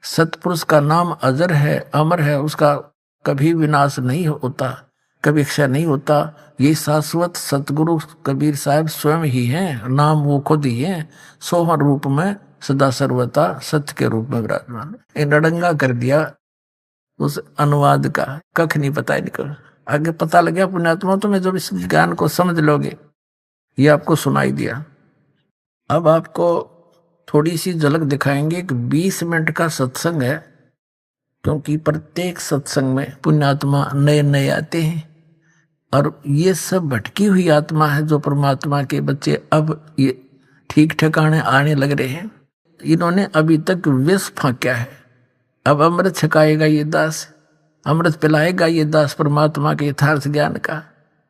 सतपुरुष का नाम अजर है, अमर है, उसका कभी विनाश नहीं होता, कभी क्षय नहीं होता। ये शाश्वत सतगुरु कबीर साहब स्वयं ही हैं, नाम वो खुद ही हैं, सोहर रूप में सदा सर्वता सत्य के रूप में विराजमान। इन रडंगा कर दिया उस अनुवाद का, कख नहीं पता इनको। आगे पता लग गया पुण्यात्मा, तुम्हें जब इस ज्ञान को समझ लोगे, ये आपको सुनाई दिया। अब आपको थोड़ी सी झलक दिखाएंगे। कि 20 मिनट का सत्संग है, क्योंकि प्रत्येक सत्संग में पुण्यात्मा नए नए आते हैं, और ये सब भटकी हुई आत्मा है जो परमात्मा के बच्चे अब ये ठीक ठिकाने आने लग रहे हैं। इन्होंने अभी तक विष फांका है, अब अमृत छकाएगा ये दास, अमृत पिलाएगा ये दास परमात्मा के यथार्थ ज्ञान का।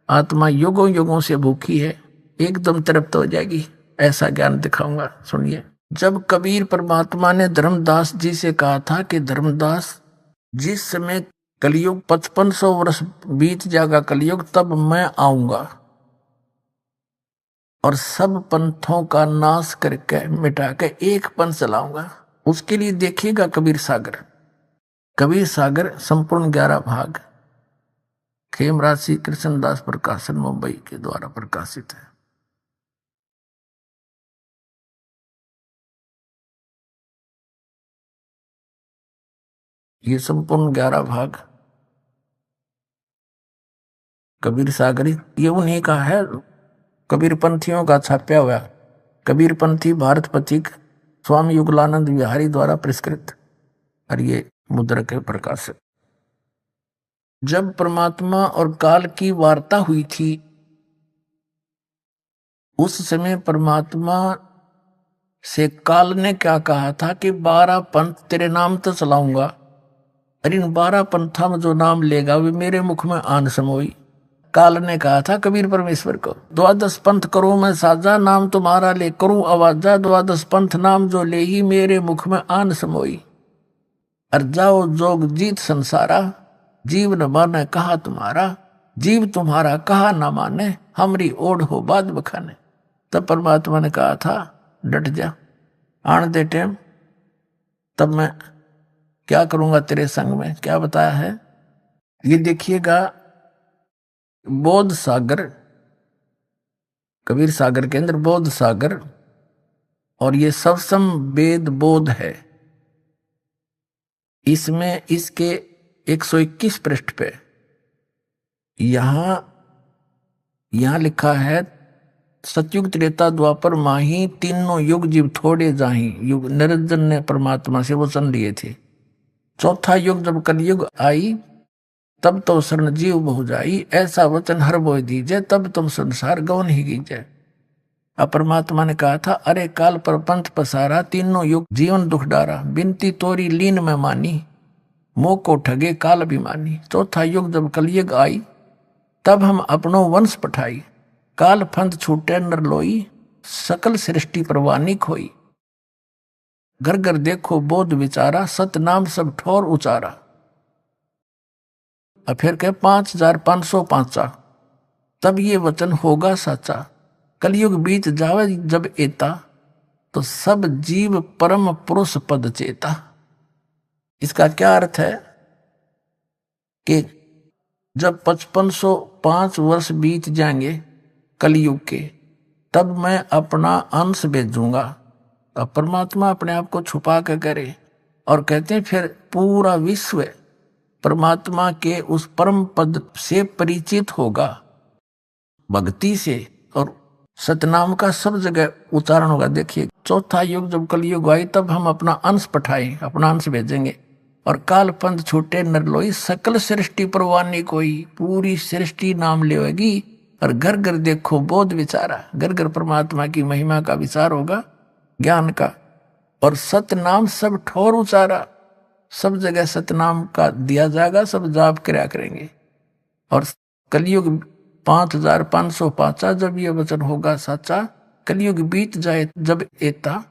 आत्मा युगों युगों से भूखी है, एकदम तृप्त हो जाएगी, ऐसा ज्ञान दिखाऊंगा। सुनिए, जब कबीर परमात्मा ने धर्मदास जी से कहा था कि धर्मदास, जिस समय कलयुग 5500 वर्ष बीत जाएगा कलयुग, तब मैं आऊंगा और सब पंथों का नाश करके मिटा के एक पंथ चलाऊंगा। उसके लिए देखिएगा कबीर सागर। कबीर सागर संपूर्ण 11 भाग खेमराज श्री कृष्णदास प्रकाशन मुंबई के द्वारा प्रकाशित है। ये संपूर्ण 11 भाग कबीर सागर, ये उन्हीं का है, कबीर पंथियों का छापा हुआ। कबीर पंथी भारत पथिक स्वामी युगलानंद विहारी द्वारा पुरस्कृत, और ये मुद्रक के प्रकाशित। जब परमात्मा और काल की वार्ता हुई थी, उस समय परमात्मा से काल ने क्या कहा था कि 12 पंथ तेरे नाम तो चलाऊंगा, और इन 12 पंथा में जो नाम लेगा वे मेरे मुख में आन समोई। काल ने कहा था कबीर परमेश्वर को, 12 पंथ करो मैं साजा, नाम तुम्हारा ले करूं आवाजा। 12 पंथ नाम जो ले ही मेरे मुख में आन समोई। अर जाओ जोग जीत संसारा, जीव न माने कहा तुम्हारा। जीव तुम्हारा कहा न माने, हमरी ओढ़ हो बाद बखाने। तब परमात्मा ने कहा था डट जा, आन दे टेम, तब मैं क्या करूंगा तेरे संग में। क्या बताया है ये देखिएगा। बोध सागर, कबीर सागर के अंदर बोध सागर, और ये सबसम वेद बोध है। इसमें इसके 121 पृष्ठ पे यहां लिखा है, सतयुग त्रेता द्वापर माही, तीनों युग जीव थोड़े जाही। युग निरंजन ने परमात्मा से वचन लिए थे। चौथा युग जब कलयुग आई, तब तो शरण जीव बहु जाई। ऐसा वचन हर बोय दीजिए, तब तुम संसार गौन ही कीजिए। अब परमात्मा ने कहा था, अरे काल पर पंथ पसारा, तीनों युग जीवन दुख डारा। बिनती तोरी लीन में मानी, मोह को ठगे काल अभिमानी। चौथा युग जब कलयुग आई, तब हम अपनो वंश पठाई, काल फंद छूटे नर लोई, सकल सृष्टि परवानी खोई। घर घर देखो बोध विचारा, सत नाम सब ठोर उचारा। और फिर कहे 5505, तब ये वचन होगा साचा, कलयुग बीत जावे जब एता, तो सब जीव परम पुरुष पद चेता। इसका क्या अर्थ है कि जब 5505 वर्ष बीत जाएंगे कलयुग के, तब मैं अपना अंश भेजूंगा। अब परमात्मा अपने आप को छुपा कर करे और कहते हैं फिर पूरा विश्व परमात्मा के उस परम पद से परिचित होगा, भक्ति से, और सतनाम का सब जगह उच्चारण होगा। देखिए, चौथा युग जब कलयुग आई, तब हम अपना अंश पठाएं, अपना अंश भेजेंगे। और काल पंथ छूटे नर लोई, सकल सृष्टि परवानी कोई, पूरी सृष्टि नाम लेगी। और घर घर देखो बोध विचारा, घर घर परमात्मा की महिमा का विचार होगा, ज्ञान का। और सतनाम सब ठोर उचारा, सब जगह सतनाम का दिया जाएगा, सब जाप किया करेंगे। और कलयुग 5505, जब ये वचन होगा साचा, कलयुग बीत जाए जब एता,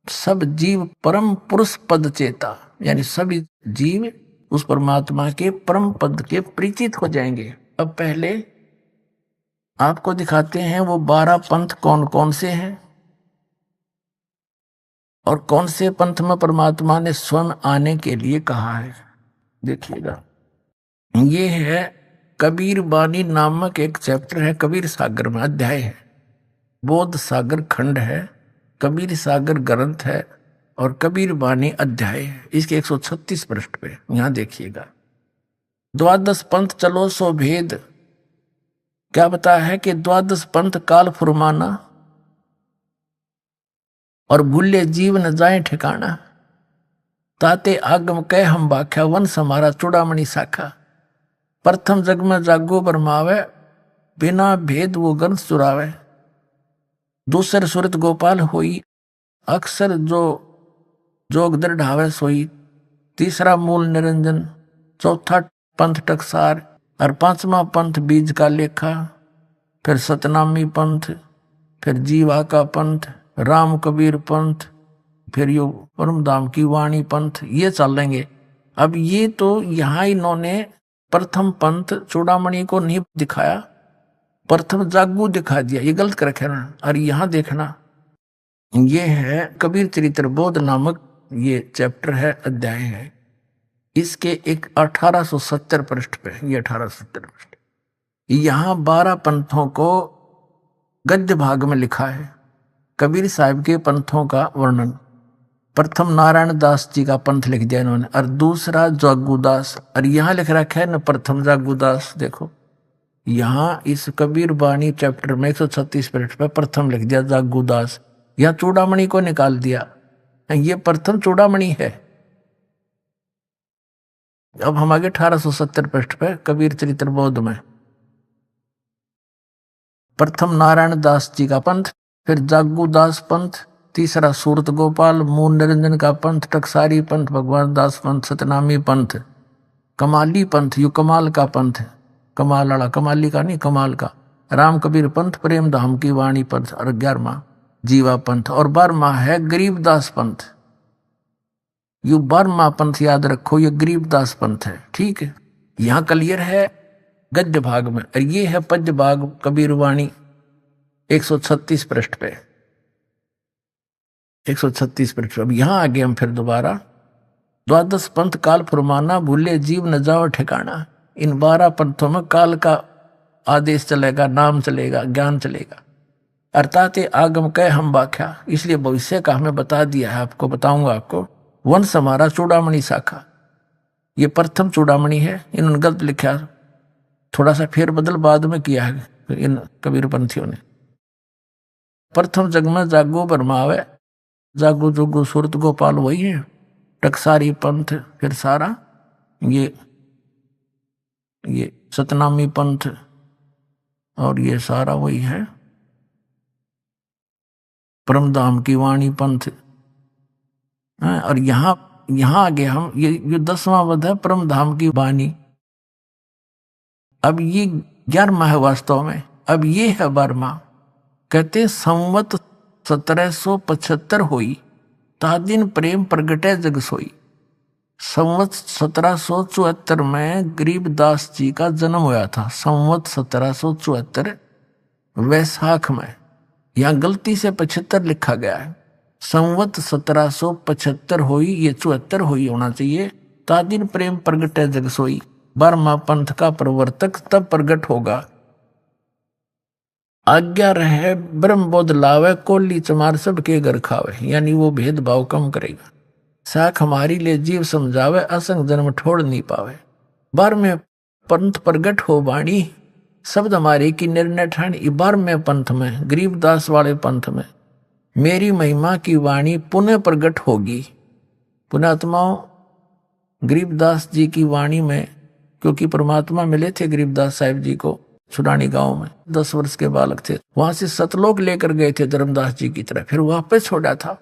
सब जीव परम पुरुष पद चेता, यानी सभी जीव उस परमात्मा के परम पद के परिचित हो जाएंगे। अब पहले आपको दिखाते हैं वो 12 पंथ कौन कौन से हैं और कौन से पंथ में परमात्मा ने स्वयं आने के लिए कहा है। देखिएगा, ये है कबीर बानी नामक एक चैप्टर है, कबीर सागर में अध्याय है, बोध सागर खंड है, कबीर सागर ग्रंथ है और कबीर बानी अध्याय है। इसके 136 पृष्ठ पे यहां देखिएगा, द्वादश पंथ चलो सो भेद। क्या बताया है कि द्वादश पंथ काल फुरमाना और भूले जीव न जाए ठिकाना, ताते आगम कह हम बाख्या, वंश हमारा चूड़ामणि शाखा। प्रथम जग में जागो बरमावे, बिना भेद वो ग्रंथ चुरावे। दूसर सुरत गोपाल होई, अक्सर जो जोग दृढ़ावे सोई। तीसरा मूल निरंजन, चौथा पंथ टकसार और पांचवा पंथ बीज का लेखा। फिर सतनामी पंथ, फिर जीवा का पंथ, राम कबीर पंथ, फिर यो परमधाम की वाणी पंथ, ये चलेंगे। अब ये तो यहाँ इन्होंने प्रथम पंथ चूड़ामणि को नहीं दिखाया, प्रथम जागू दिखा दिया, ये गलत कर रखे ना। और यहाँ देखना, ये है कबीर चरित्र बोध नामक ये चैप्टर है, अध्याय है। इसके एक 1870 पृष्ठ पे, ये 1870 पृष्ठ, यहाँ 12 पंथों को गद्य भाग में लिखा है। कबीर साहब के पंथों का वर्णन, प्रथम नारायण दास जी का पंथ लिख दिया इन्होंने, और दूसरा जागूदास। और यहाँ लिख रखा है न प्रथम जागूदास। देखो यहाँ इस कबीर बानी चैप्टर में 136 पृष्ठ पे प्रथम लिख दिया जागूदास, यहाँ चूड़ामणि को निकाल दिया, ये प्रथम चूड़ामणि है। अब हम आगे 1870 पृष्ठ पे कबीर चरित्र बोध में, प्रथम नारायण दास जी का पंथ, फिर जागूदास पंथ, तीसरा सूरत गोपाल, मूल निरंजन का पंथ, टकसारी पंथ, भगवान दास पंथ, सतनामी पंथ, कमाली पंथ, यू कमाल का पंथ, कमाल वाला, कमाली का नहीं कमाल का, राम कबीर पंथ, प्रेम धाम की वाणी पंथ, और 11वां जीवा पंथ, और 12वां है गरीबदास पंथ। यू 12वां पंथ याद रखो, ये गरीबदास पंथ है। ठीक है, यहाँ क्लियर है गद्य भाग में, और ये है पद्य भाग कबीर वाणी 136 पृष्ठ पे, 136 पृष्ठ। अब यहाँ आगे हम फिर दोबारा, द्वादश पंथ काल फुरमाना, भूले जीव न जाओ ठिकाना। इन 12 पंथों में काल का आदेश चलेगा, नाम चलेगा, ज्ञान चलेगा। अर्थात आगम कह हम बाख्या, इसलिए भविष्य का हमें बता दिया है, आपको बताऊंगा आपको। वंश हमारा चूड़ामणि शाखा, ये प्रथम चूड़ामणि है, इन्होंने गलत लिखा, थोड़ा सा फेर बदल बाद में किया है इन कबीर पंथियों ने। प्रथम जग में जागो बरमावे, जागो जोगो सूरत गोपाल वही है, टकसारी पंथ, फिर सारा ये सतनामी पंथ, और ये सारा वही है परमधाम की वाणी पंथ। और यहाँ आगे हम ये 10वां वध है परमधाम की वाणी। अब ये 11वां है वास्तव में, अब ये है 12वां। कहते संवत 1775 हुई, ता दिन प्रेम प्रगटे जग सोई। संवत 1774 में गरीबदास जी का जन्म हुआ था। संवत 1774 वैशाख में, यहाँ गलती से 75 लिखा गया है। संवत 1775 हुई, ये 74 हुई होना चाहिए। ता दिन प्रेम प्रगटे जग सोई, 12वां पंथ का प्रवर्तक तब प्रगट होगा। आज्ञा रहे ब्रह्म बोध लावे, कोली चमार सबके घर खावे, यानी वो भेदभाव कम करेगा। साख हमारी ले जीव समझावे, असंग जन्म ठोड़ नहीं पावे। 12वें पंथ प्रगट हो वाणी, शब्द हमारे की निर्णय ठाणी। 12वें पंथ में, गरीबदास वाले पंथ में, मेरी महिमा की वाणी पुनः प्रगट होगी। पुण्यात्माओं, गरीबदास जी की वाणी में, क्योंकि परमात्मा मिले थे गरीबदास साहिब जी को छुड़ानी गांव में, 10 वर्ष के बालक थे। वहां से सतलोक लेकर गए थे धर्मदास जी की तरह, फिर वापस छोड़ा था।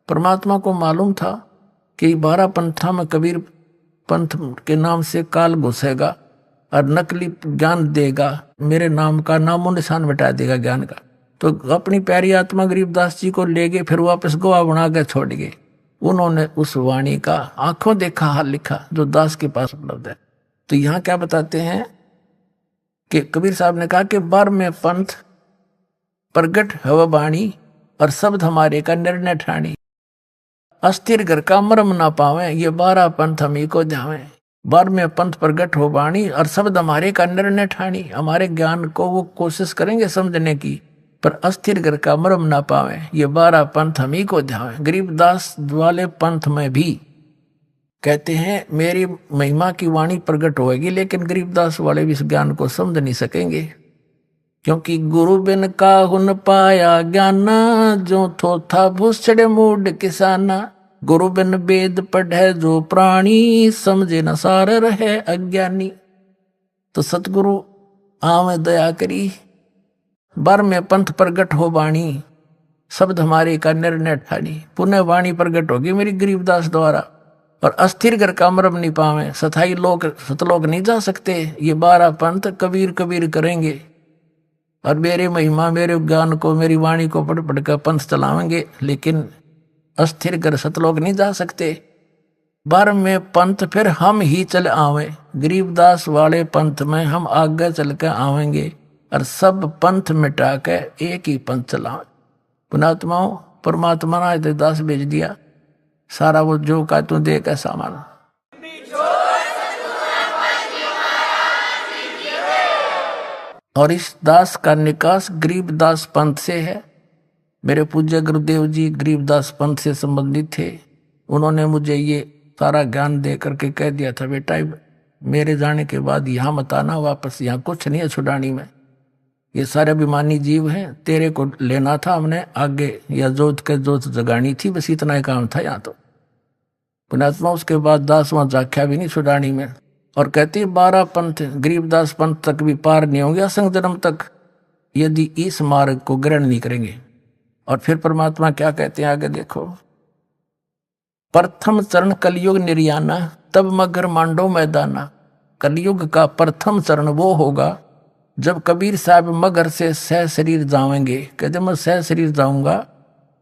परमात्मा को मालूम था कि 12 पंथा में कबीर पंथ के नाम से काल घुसेगा और नकली ज्ञान देगा, मेरे नाम का नामो निशान मिटा देगा ज्ञान का। तो अपनी प्यारी आत्मा गरीबदास जी को ले गए, फिर वापस गवाह बना के छोड़ गए। उन्होंने उस वाणी का आंखों देखा हाल लिखा जो दास के पास उपलब्ध है। तो यहाँ क्या बताते हैं कि कबीर साहब ने कहा कि 12वें पंथ प्रगट हवा वाणी, और शब्द हमारे का निर्णय ठाणी। अस्थिर घर का मरम ना पावे, ये 12 पंथ हम ही को ध्यावे। 12वें पंथ प्रगट हो वाणी, और शब्द हमारे का निर्णय ठाणी। हमारे ज्ञान को वो कोशिश करेंगे समझने की, पर अस्थिर घर का मरम ना पावे, ये 12 पंथ हम ही को ध्यावे। गरीबदास वाले पंथ में भी कहते हैं मेरी महिमा की वाणी प्रकट होगी, लेकिन गरीबदास वाले भी इस ज्ञान को समझ नहीं सकेंगे, क्योंकि गुरु बिन का हुन पाया ज्ञाना, जो थो था भूसड़े मूड किसाना। गुरु बिन वेद पढ़े जो प्राणी, समझे न सार रहे अज्ञानी। तो सतगुरु आवे दया करी, 12वें पंथ प्रगट हो वाणी, शब्द हमारे का निर्णय ठानी। पुनः वाणी प्रगट होगी मेरी गरीबदास द्वारा, और अस्थिर घर का मरम नहीं पावे, सथाई लोग सतलोक नहीं जा सकते। ये 12 पंथ कबीर कबीर करेंगे, और मेरे महिमा मेरे ज्ञान को मेरी वाणी को पढ़ पढ़ कर पंथ चलावेंगे, लेकिन अस्थिर घर सतलोक नहीं जा सकते। 12वें पंथ फिर हम ही चल आवे, गरीबदास वाले पंथ में हम आगे चल कर आवेंगे, और सब पंथ मिटा के एक ही पंथ चलावे। पुणात्माओं, परमात्मा ने दास भेज दिया, सारा वो जो का तू दे का सामान। और इस दास का निकास गरीबदास पंथ से है। मेरे पूज्य गुरुदेव जी गरीबदास पंथ से संबंधित थे। उन्होंने मुझे ये सारा ज्ञान दे करके कह दिया था, बेटा मेरे जाने के बाद यहाँ मत आना वापस, यहाँ कुछ नहीं है छुड़ानी में, ये सारे अभिमानी जीव हैं, तेरे को लेना था हमने आगे, या जोत के जोत जगानी थी, बस इतना ही काम था यहाँ तो। पुण्यात्मा, उसके बाद दास वहां जाख्या भी नहीं छुड़ानी में, और कहती 12 पंथ गरीबदास पंथ तक भी पार नहीं होंगे असंग जन्म तक, यदि इस मार्ग को ग्रहण नहीं करेंगे। और फिर परमात्मा क्या कहते हैं आगे देखो, प्रथम चरण कलयुग निर्याना, तब मगर मांडो मैदाना। कलयुग का प्रथम चरण वो होगा जब कबीर साहब मगर से सह शरीर जाएंगे। कहते मैं सह शरीर जाऊंगा,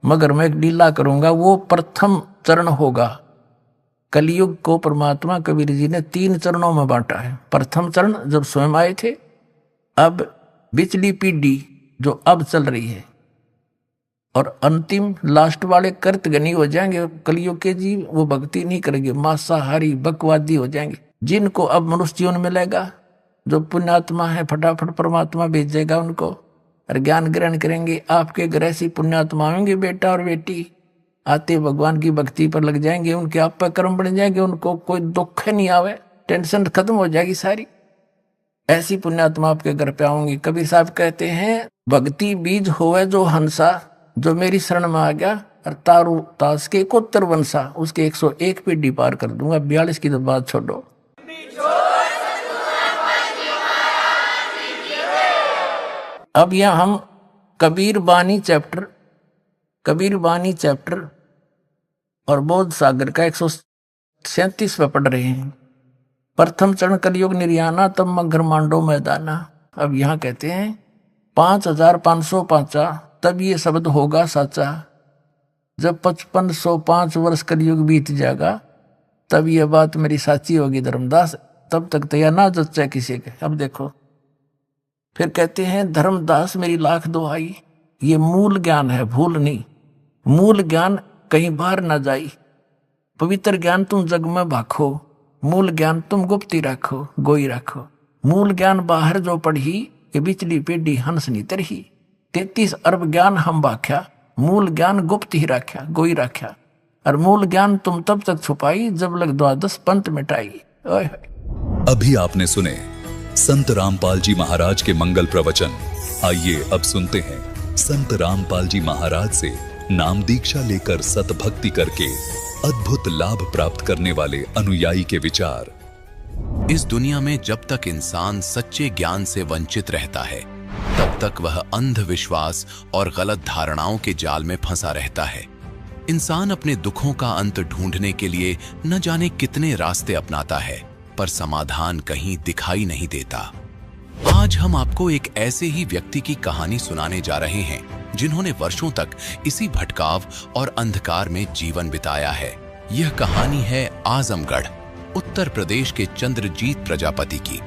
मगर मैं एक लीला करूंगा, वो प्रथम चरण होगा। कलयुग को परमात्मा कबीर जी ने 3 चरणों में बांटा है। प्रथम चरण जब स्वयं आए थे, अब बिचली पीढ़ी जो अब चल रही है, और अंतिम लास्ट वाले कर्तगनी हो जाएंगे कलयुग के जीव, वो भक्ति नहीं करेंगे, मांसाहारी बकवादी हो जाएंगे। जिनको अब मनुष्य जीवन मिलेगा, जो पुण्यात्मा है, फटाफट परमात्मा भेजेगा उनको, और ज्ञान ग्रहण करेंगे। आपके घर ऐसी पुण्यात्मा होंगे बेटा और बेटी, आते भगवान की भक्ति पर लग जाएंगे, उनके आप पर कर्म बन जाएंगे, उनको कोई दुख नहीं आवे, टेंशन खत्म हो जाएगी सारी। ऐसी पुण्यात्मा आपके घर पे आऊंगी। कबीर साहब कहते हैं भक्ति बीज होवे जो हंसा, जो मेरी शरण में आ गया, और तारू तास के कोत्तर वंशा, उसके 101 पीढ़ी पार कर दूंगा। 42 की तो बात छोड़ो। अब यह हम कबीर बानी चैप्टर और बोध सागर का 137 पे पढ़ रहे हैं। प्रथम चरण कलयुग निर्याना, तब मगर मांडो मैदाना। अब यहाँ कहते हैं 5505 तब ये शब्द होगा साचा। जब 5505 वर्ष कलयुग बीत जाएगा तब ये बात मेरी साची होगी धर्मदास, तब तक तो यह ना जच्चा किसी के। अब देखो फिर कहते हैं धर्मदास मेरी लाख दुहाई, ये मूल ज्ञान है, भूल नहीं। मूल ज्ञान कहीं बाहर ना जाई, पवित्र ज्ञान तुम जग में भाखो, मूल ज्ञान तुम गुप्ती रखो, गोई रखो। मूल ज्ञान बाहर जो पढ़ी, ये बिचली पेढ़ी हंस नी तरही। 33 अरब ज्ञान हम भाख्या, मूल ज्ञान गुप्त ही रख्या, गोई रख्या। और मूल ज्ञान तुम तब तक छुपाई जब लग 12 पंथ मिटाई। ओए अभी आपने सुने संत रामपाल जी महाराज के मंगल प्रवचन। आइए अब सुनते हैं संत रामपाल जी महाराज से नाम दीक्षा लेकर सतभक्ति करके अद्भुत लाभ प्राप्त करने वाले अनुयायी के विचार। इस दुनिया में जब तक इंसान सच्चे ज्ञान से वंचित रहता है, तब तक वह अंधविश्वास और गलत धारणाओं के जाल में फंसा रहता है। इंसान अपने दुखों का अंत ढूंढने के लिए न जाने कितने रास्ते अपनाता है, पर समाधान कहीं दिखाई नहीं देता। आज हम आपको एक ऐसे ही व्यक्ति की कहानी सुनाने जा रहे हैं जिन्होंने वर्षों तक इसी भटकाव और अंधकार में जीवन बिताया है। यह कहानी है आजमगढ़, उत्तर प्रदेश के चंद्रजीत प्रजापति की।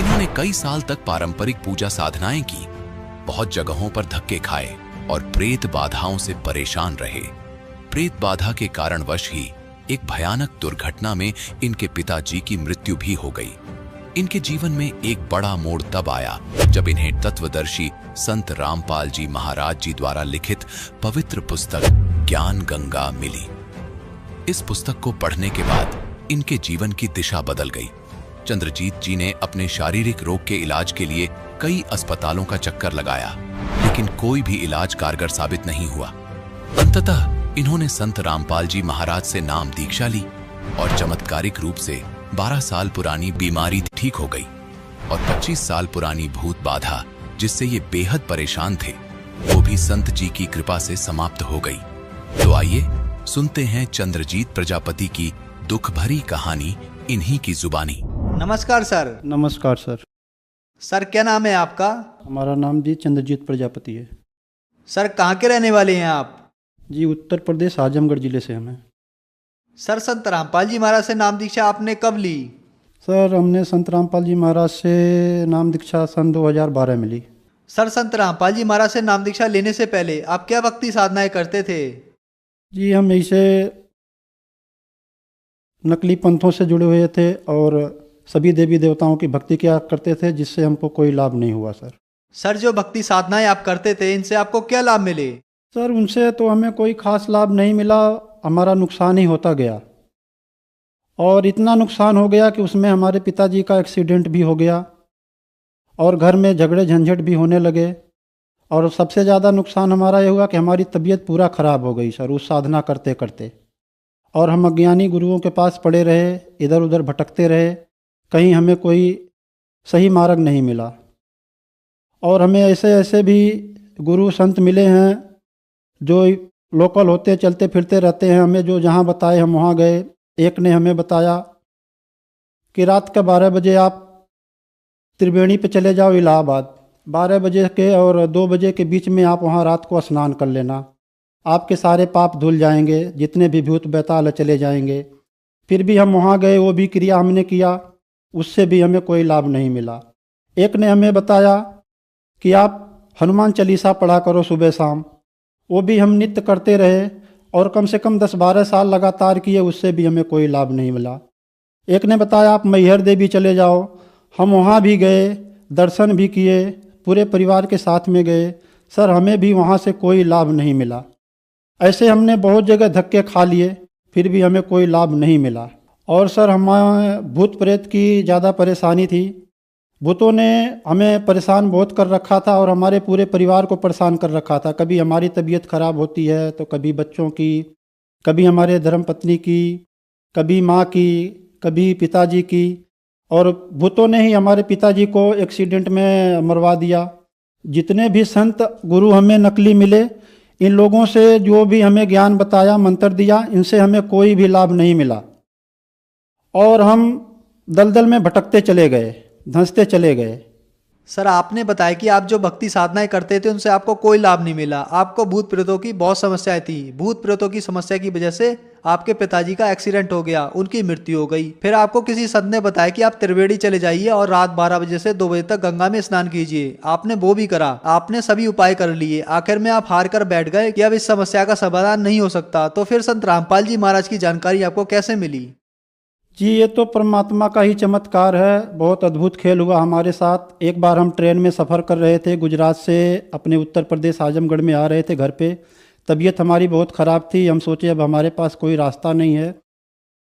इन्होंने कई साल तक पारंपरिक पूजा साधनाएं की, बहुत जगहों पर धक्के खाए और प्रेत बाधाओं से परेशान रहे। प्रेत बाधा के कारणवश ही एक भयानक दुर्घटना में इनके पिताजी की मृत्यु भी हो गई। इनके जीवन में एक बड़ा मोड़ तब आया जब इन्हें तत्वदर्शी संत रामपाल जी महाराज जी द्वारा लिखित पवित्र पुस्तक ज्ञान गंगा मिली। इस पुस्तक को पढ़ने के बाद इनके जीवन की दिशा बदल गई। चंद्रजीत जी ने अपने शारीरिक रोग के इलाज के लिए कई अस्पतालों का चक्कर लगाया, लेकिन कोई भी इलाज कारगर साबित नहीं हुआ। अंततः इन्होंने संत रामपाल जी महाराज से नाम दीक्षा ली और चमत्कारिक रूप से 12 साल पुरानी बीमारी ठीक हो गई और 25 साल पुरानी भूत बाधा जिससे ये बेहद परेशान थे, वो भी संत जी की कृपा से समाप्त हो गई। तो आइए सुनते हैं चंद्रजीत प्रजापति की दुख भरी कहानी इन्हीं की जुबानी। नमस्कार सर। नमस्कार सर। सर क्या नाम है आपका? हमारा नाम जी चंद्रजीत प्रजापति है। सर कहाँ के रहने वाले हैं आप? जी उत्तर प्रदेश आजमगढ़ जिले से हमें। सर संत रामपाल जी महाराज से नाम दीक्षा आपने कब ली? सर हमने संत रामपाल जी महाराज से नाम दीक्षा सन 2012 में ली। सर संत रामपाल जी महाराज से नाम दीक्षा लेने से पहले आप क्या भक्ति साधनाएं करते थे? जी हम ऐसे नकली पंथों से जुड़े हुए थे और सभी देवी देवताओं की भक्ति किया करते थे, जिससे हमको कोई लाभ नहीं हुआ सर। सर जो भक्ति साधनाएं आप करते थे इनसे आपको क्या लाभ मिले? सर उनसे तो हमें कोई खास लाभ नहीं मिला, हमारा नुकसान ही होता गया। और इतना नुकसान हो गया कि उसमें हमारे पिताजी का एक्सीडेंट भी हो गया और घर में झगड़े झंझट भी होने लगे। और सबसे ज़्यादा नुकसान हमारा ये हुआ कि हमारी तबीयत पूरा ख़राब हो गई सर उस साधना करते करते। और हम अज्ञानी गुरुओं के पास पड़े रहे, इधर उधर भटकते रहे, कहीं हमें कोई सही मार्ग नहीं मिला। और हमें ऐसे ऐसे भी गुरु संत मिले हैं जो लोकल होते चलते फिरते रहते हैं, हमें जो जहाँ बताए हम वहाँ गए। एक ने हमें बताया कि रात के 12 बजे आप त्रिवेणी पे चले जाओ इलाहाबाद, 12 बजे के और 2 बजे के बीच में आप वहाँ रात को स्नान कर लेना, आपके सारे पाप धुल जाएंगे, जितने भी भूत बैताल चले जाएंगे। फिर भी हम वहाँ गए, वो भी क्रिया हमने किया, उससे भी हमें कोई लाभ नहीं मिला। एक ने हमें बताया कि आप हनुमान चालीसा पढ़ा करो सुबह शाम, वो भी हम नित्य करते रहे और कम से कम 10-12 साल लगातार किए, उससे भी हमें कोई लाभ नहीं मिला। एक ने बताया आप मैहर देवी चले जाओ, हम वहाँ भी गए, दर्शन भी किए, पूरे परिवार के साथ में गए, सर हमें भी वहाँ से कोई लाभ नहीं मिला। ऐसे हमने बहुत जगह धक्के खा लिए, फिर भी हमें कोई लाभ नहीं मिला। और सर हमें भूत प्रेत की ज़्यादा परेशानी थी, भूतों ने हमें परेशान बहुत कर रखा था और हमारे पूरे परिवार को परेशान कर रखा था। कभी हमारी तबीयत खराब होती है तो कभी बच्चों की, कभी हमारे धर्मपत्नी की, कभी माँ की, कभी पिताजी की। और भूतों ने ही हमारे पिताजी को एक्सीडेंट में मरवा दिया। जितने भी संत गुरु हमें नकली मिले, इन लोगों से जो भी हमें ज्ञान बताया, मंत्र दिया, इनसे हमें कोई भी लाभ नहीं मिला और हम दलदल में भटकते चले गए, धंसते चले गए। सर आपने बताया कि आप जो भक्ति साधनाएं करते थे उनसे आपको कोई लाभ नहीं मिला, आपको भूत प्रेतों की बहुत समस्याएं थी। भूत प्रेतों की समस्या की वजह से आपके पिताजी का एक्सीडेंट हो गया, उनकी मृत्यु हो गई। फिर आपको किसी संत ने बताया कि आप त्रिवेणी चले जाइए और रात 12 बजे से 2 बजे तक गंगा में स्नान कीजिए। आपने वो भी करा, आपने सभी उपाय कर लिए, आखिर में आप हार कर बैठ गए कि अब इस समस्या का समाधान नहीं हो सकता। तो फिर संत रामपाल जी महाराज की जानकारी आपको कैसे मिली? जी, ये तो परमात्मा का ही चमत्कार है। बहुत अद्भुत खेल हुआ हमारे साथ। एक बार हम ट्रेन में सफ़र कर रहे थे, गुजरात से अपने उत्तर प्रदेश आजमगढ़ में आ रहे थे घर पे। तबीयत हमारी बहुत ख़राब थी। हम सोचे अब हमारे पास कोई रास्ता नहीं है।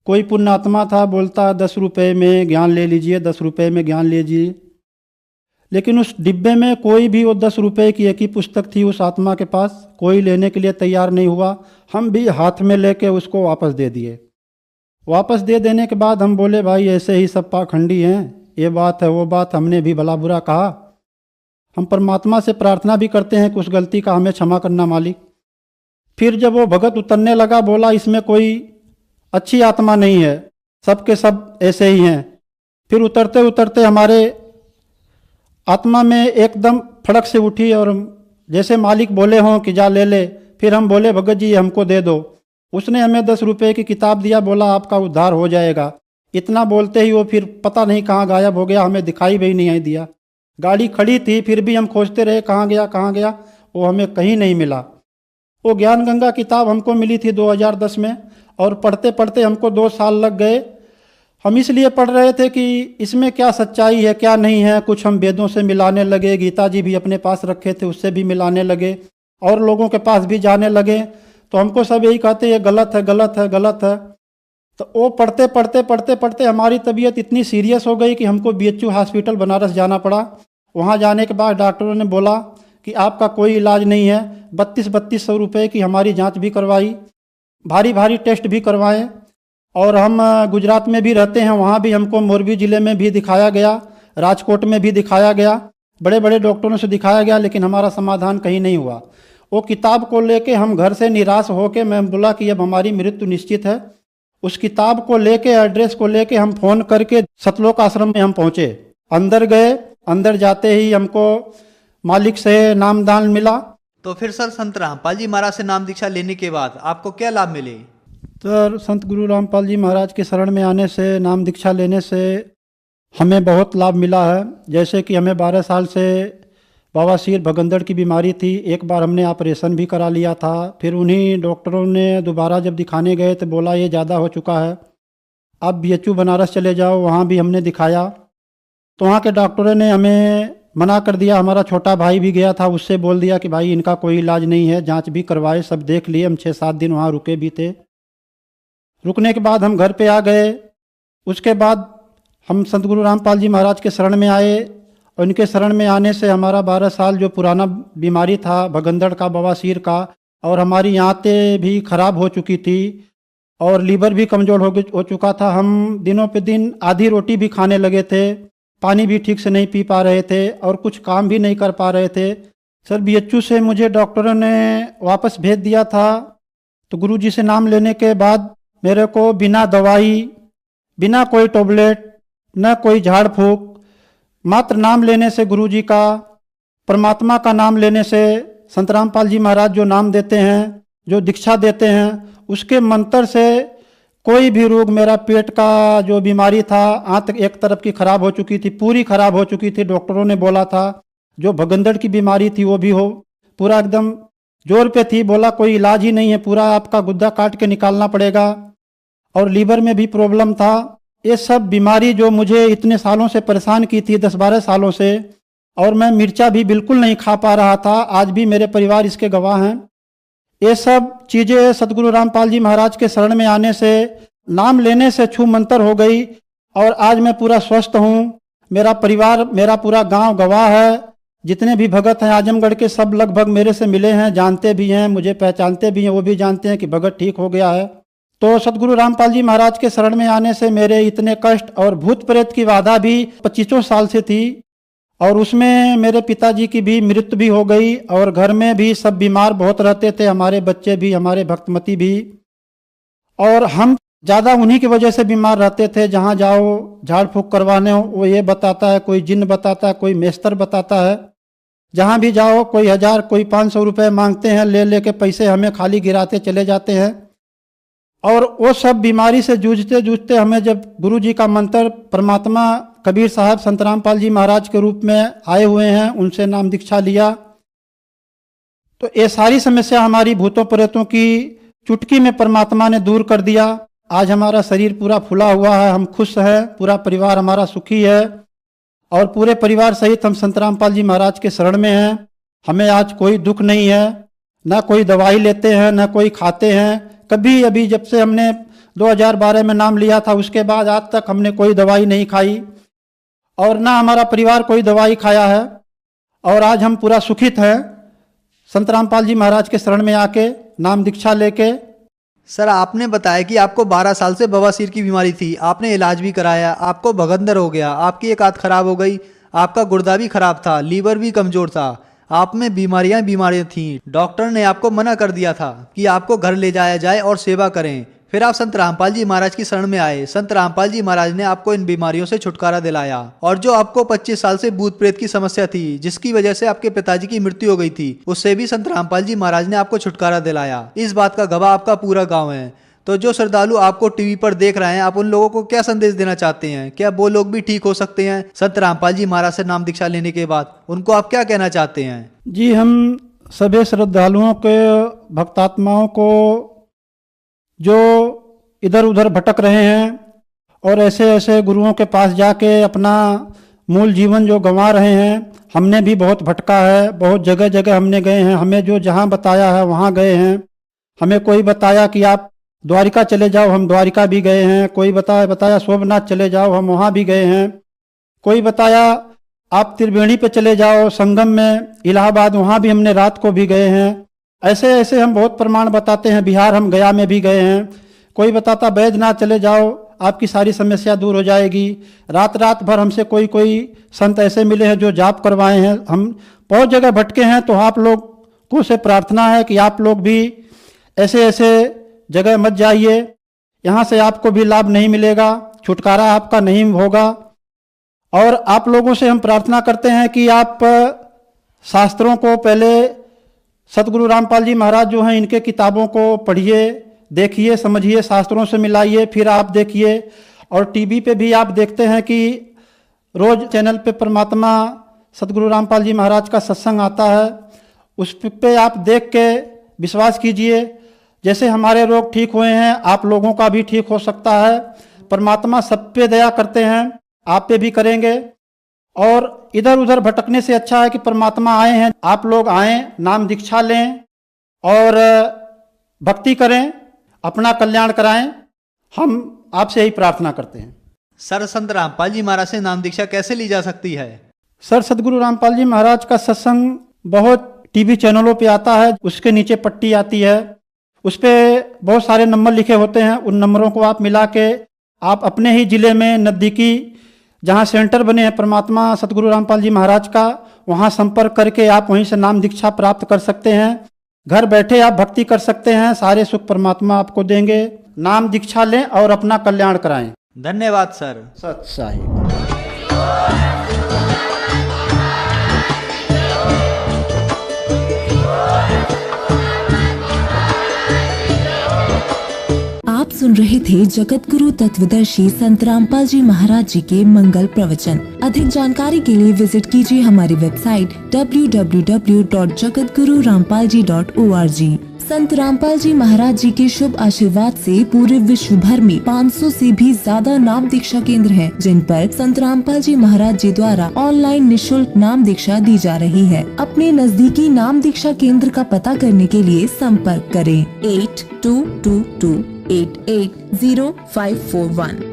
कोई पुण्यात्मा था, बोलता 10 रुपये में ज्ञान ले लीजिए, 10 रुपये में ज्ञान लीजिए। लेकिन उस डिब्बे में कोई भी वो 10 रुपये की एक ही पुस्तक थी उस आत्मा के पास, कोई लेने के लिए तैयार नहीं हुआ। हम भी हाथ में लेके उसको वापस दे दिए। वापस दे देने के बाद हम बोले भाई ऐसे ही सब पाखंडी हैं, ये बात है वो बात, हमने भी भला बुरा कहा। हम परमात्मा से प्रार्थना भी करते हैं कि उस गलती का हमें क्षमा करना मालिक। फिर जब वो भगत उतरने लगा, बोला इसमें कोई अच्छी आत्मा नहीं है, सब के सब ऐसे ही हैं। फिर उतरते उतरते हमारे आत्मा में एकदम फड़क से उठी और जैसे मालिक बोले हों कि जा ले ले। फिर हम बोले भगत जी हमको दे दो। उसने हमें 10 रुपये की किताब दिया, बोला आपका उद्धार हो जाएगा। इतना बोलते ही वो फिर पता नहीं कहाँ गायब हो गया, हमें दिखाई भी नहीं दिया। गाड़ी खड़ी थी फिर भी हम खोजते रहे कहाँ गया, वो हमें कहीं नहीं मिला। वो ज्ञान गंगा किताब हमको मिली थी 2010 में और पढ़ते पढ़ते हमको 2 साल लग गए। हम इसलिए पढ़ रहे थे कि इसमें क्या सच्चाई है क्या नहीं है। कुछ हम वेदों से मिलाने लगे, गीता जी भी अपने पास रखे थे उससे भी मिलाने लगे और लोगों के पास भी जाने लगे। तो हमको सब यही कहते ये गलत है गलत है गलत है। तो वो पढ़ते पढ़ते हमारी तबीयत इतनी सीरियस हो गई कि हमको BHU हॉस्पिटल बनारस जाना पड़ा। वहाँ जाने के बाद डॉक्टरों ने बोला कि आपका कोई इलाज नहीं है। 3200 रुपये की हमारी जांच भी करवाई, भारी टेस्ट भी करवाए। और हम गुजरात में भी रहते हैं, वहाँ भी हमको मोरबी ज़िले में भी दिखाया गया, राजकोट में भी दिखाया गया, बड़े बड़े डॉक्टरों से दिखाया गया, लेकिन हमारा समाधान कहीं नहीं हुआ। वो किताब को लेके हम घर से निराश होके मैं बोला कि अब हमारी मृत्यु निश्चित है। उस किताब को लेके, एड्रेस को लेके हम फ़ोन करके सतलोक आश्रम में हम पहुँचे। अंदर गए, अंदर जाते ही हमको मालिक से नामदान मिला। तो फिर सर संत रामपाल जी महाराज से नाम दीक्षा लेने के बाद आपको क्या लाभ मिले? सर संत गुरु रामपाल जी महाराज के शरण में आने से, नाम दीक्षा लेने से हमें बहुत लाभ मिला है। जैसे कि हमें 12 साल से बवासीर भगंदड़ की बीमारी थी। एक बार हमने ऑपरेशन भी करा लिया था। फिर उन्हीं डॉक्टरों ने दोबारा जब दिखाने गए तो बोला ये ज़्यादा हो चुका है, अब BHU बनारस चले जाओ। वहाँ भी हमने दिखाया तो वहाँ के डॉक्टरों ने हमें मना कर दिया। हमारा छोटा भाई भी गया था, उससे बोल दिया कि भाई इनका कोई इलाज नहीं है। जांच भी करवाए, सब देख लिए। हम 6-7 दिन वहाँ रुके भी थे। रुकने के बाद हम घर पे आ गए। उसके बाद हम संत गुरु रामपाल जी महाराज के शरण में आए। उनके शरण में आने से हमारा 12 साल जो पुराना बीमारी था भगंदड़ का, बवासीर का, और हमारी आंतें भी खराब हो चुकी थी और लीवर भी कमज़ोर हो चुका था। हम दिनों पे दिन आधी रोटी भी खाने लगे थे, पानी भी ठीक से नहीं पी पा रहे थे और कुछ काम भी नहीं कर पा रहे थे। सर BHU से मुझे डॉक्टरों ने वापस भेज दिया था। तो गुरुजी से नाम लेने के बाद मेरे को बिना दवाई, बिना कोई टैबलेट, न कोई झाड़ फूक, मात्र नाम लेने से, गुरुजी का, परमात्मा का नाम लेने से, संत रामपाल जी महाराज जो नाम देते हैं, जो दीक्षा देते हैं, उसके मंत्र से कोई भी रोग, मेरा पेट का जो बीमारी था, आंत एक तरफ की खराब हो चुकी थी, पूरी खराब हो चुकी थी। डॉक्टरों ने बोला था जो भगंदड़ की बीमारी थी वो भी हो, पूरा एकदम जोर पे थी। बोला कोई इलाज ही नहीं है, पूरा आपका गुद्दा काट के निकालना पड़ेगा। और लीवर में भी प्रॉब्लम था। ये सब बीमारी जो मुझे इतने सालों से परेशान की थी, 10-12 सालों से, और मैं मिर्चा भी बिल्कुल नहीं खा पा रहा था। आज भी मेरे परिवार इसके गवाह हैं। ये सब चीज़ें सतगुरु रामपाल जी महाराज के शरण में आने से, नाम लेने से छू मंतर हो गई और आज मैं पूरा स्वस्थ हूँ। मेरा परिवार, मेरा पूरा गांव गवाह है। जितने भी भगत हैं आजमगढ़ के, सब लगभग मेरे से मिले हैं, जानते भी हैं, मुझे पहचानते भी हैं। वो भी जानते हैं कि भगत ठीक हो गया है। तो सतगुरु रामपाल जी महाराज के शरण में आने से मेरे इतने कष्ट, और भूत प्रेत की बाधा भी 25 साल से थी, और उसमें मेरे पिताजी की भी मृत्यु भी हो गई, और घर में भी सब बीमार बहुत रहते थे, हमारे बच्चे भी, हमारे भक्तमती भी। और हम ज़्यादा उन्हीं की वजह से बीमार रहते थे। जहाँ जाओ झाड़ फूँक करवाने हो वो ये बताता है, कोई जिन्न बताता है, कोई मेस्तर बताता है। जहाँ भी जाओ कोई 1000 कोई 500 रुपये मांगते हैं, ले लेके पैसे हमें खाली गिराते चले जाते हैं। और वो सब बीमारी से जूझते जूझते हमें जब गुरु जी का मंत्र परमात्मा कबीर साहब संत रामपाल जी महाराज के रूप में आए हुए हैं, उनसे नाम दीक्षा लिया, तो ये सारी समस्या हमारी भूतों प्रेतों की चुटकी में परमात्मा ने दूर कर दिया। आज हमारा शरीर पूरा फुला हुआ है, हम खुश हैं, पूरा परिवार हमारा सुखी है और पूरे परिवार सहित हम संत रामपाल जी महाराज के शरण में हैं। हमें आज कोई दुख नहीं है, ना कोई दवाई लेते हैं, ना कोई खाते हैं। कभी अभी जब से हमने 2012 में नाम लिया था उसके बाद आज तक हमने कोई दवाई नहीं खाई और ना हमारा परिवार कोई दवाई खाया है और आज हम पूरा सुखित हैं संत रामपाल जी महाराज के शरण में आके नाम दीक्षा लेके। सर, आपने बताया कि आपको 12 साल से बवासीर की बीमारी थी, आपने इलाज भी कराया, आपको भगंदर हो गया, आपकी एक आंत खराब हो गई, आपका गुर्दा भी खराब था, लीवर भी कमजोर था, आप में बीमारियां थीं। डॉक्टर ने आपको मना कर दिया था कि आपको घर ले जाया जाए और सेवा करें। फिर आप संत रामपाल जी महाराज की शरण में आए। संत रामपाल जी महाराज ने आपको इन बीमारियों से छुटकारा दिलाया और जो आपको 25 साल से भूत प्रेत की समस्या थी, जिसकी वजह से आपके पिताजी की मृत्यु हो गई थी, उससे भी संत रामपाल जी महाराज ने आपको छुटकारा दिलाया। इस बात का गवाह आपका पूरा गाँव है। तो जो श्रद्धालु आपको टीवी पर देख रहे हैं, आप उन लोगों को क्या संदेश देना चाहते हैं? क्या वो लोग भी ठीक हो सकते हैं संत रामपाल जी महाराज से नाम दीक्षा लेने के बाद? उनको आप क्या कहना चाहते हैं? जी, हम सभी श्रद्धालुओं के भक्तात्माओं को जो इधर उधर भटक रहे हैं और ऐसे ऐसे गुरुओं के पास जाके अपना मूल जीवन जो गंवा रहे हैं, हमने भी बहुत भटका है, बहुत जगह जगह हमने गए हैं। हमें जो जहाँ बताया है वहाँ गए हैं। हमें कोई बताया कि आप द्वारिका चले जाओ, हम द्वारिका भी गए हैं। कोई बताया सोमनाथ चले जाओ, हम वहाँ भी गए हैं। कोई बताया आप त्रिवेणी पे चले जाओ, संगम में इलाहाबाद, वहाँ भी हमने रात को भी गए हैं। ऐसे ऐसे हम बहुत प्रमाण बताते हैं। बिहार हम गया में भी गए हैं। कोई बताता बैजनाथ चले जाओ, आपकी सारी समस्या दूर हो जाएगी। रात रात भर हमसे कोई संत ऐसे मिले हैं जो जाप करवाए हैं। हम बहुत जगह भटके हैं। तो आप लोगों से प्रार्थना है कि आप लोग भी ऐसे ऐसे जगह मत जाइए, यहाँ से आपको भी लाभ नहीं मिलेगा, छुटकारा आपका नहीं होगा। और आप लोगों से हम प्रार्थना करते हैं कि आप शास्त्रों को पहले सतगुरु रामपाल जी महाराज जो हैं इनके किताबों को पढ़िए, देखिए, समझिए, शास्त्रों से मिलाइए, फिर आप देखिए। और टीवी पे भी आप देखते हैं कि रोज चैनल पे परमात्मा सतगुरु रामपाल जी महाराज का सत्संग आता है, उस पे आप देख के विश्वास कीजिए। जैसे हमारे रोग ठीक हुए हैं, आप लोगों का भी ठीक हो सकता है। परमात्मा सब पे दया करते हैं, आप पे भी करेंगे। और इधर उधर भटकने से अच्छा है कि परमात्मा आए हैं, आप लोग आएँ, नाम दीक्षा लें और भक्ति करें, अपना कल्याण कराएं। हम आपसे यही प्रार्थना करते हैं। सर, संत रामपाल जी महाराज से नाम दीक्षा कैसे ली जा सकती है? सर, सतगुरु रामपाल जी महाराज का सत्संग बहुत टीवी चैनलों पे आता है। उसके नीचे पट्टी आती है, उस पर बहुत सारे नंबर लिखे होते हैं। उन नंबरों को आप मिला के आप अपने ही जिले में नज़दीकी जहाँ सेंटर बने हैं परमात्मा सतगुरु रामपाल जी महाराज का, वहाँ संपर्क करके आप वहीं से नाम दीक्षा प्राप्त कर सकते हैं। घर बैठे आप भक्ति कर सकते हैं, सारे सुख परमात्मा आपको देंगे। नाम दीक्षा लें और अपना कल्याण कराएं। धन्यवाद सर। सत साहिब। आप सुन रहे थे जगत गुरु तत्वदर्शी संत रामपाल जी महाराज जी के मंगल प्रवचन। अधिक जानकारी के लिए विजिट कीजिए हमारी वेबसाइट www.jagatgururampalji.org। संत रामपाल जी महाराज जी के शुभ आशीर्वाद से पूरे विश्व भर में 500 से भी ज्यादा नाम दीक्षा केंद्र हैं, जिन पर संत रामपाल जी महाराज जी द्वारा ऑनलाइन निशुल्क नाम दीक्षा दी जा रही है। अपने नजदीकी नाम दीक्षा केंद्र का पता करने के लिए संपर्क करें 8222880541।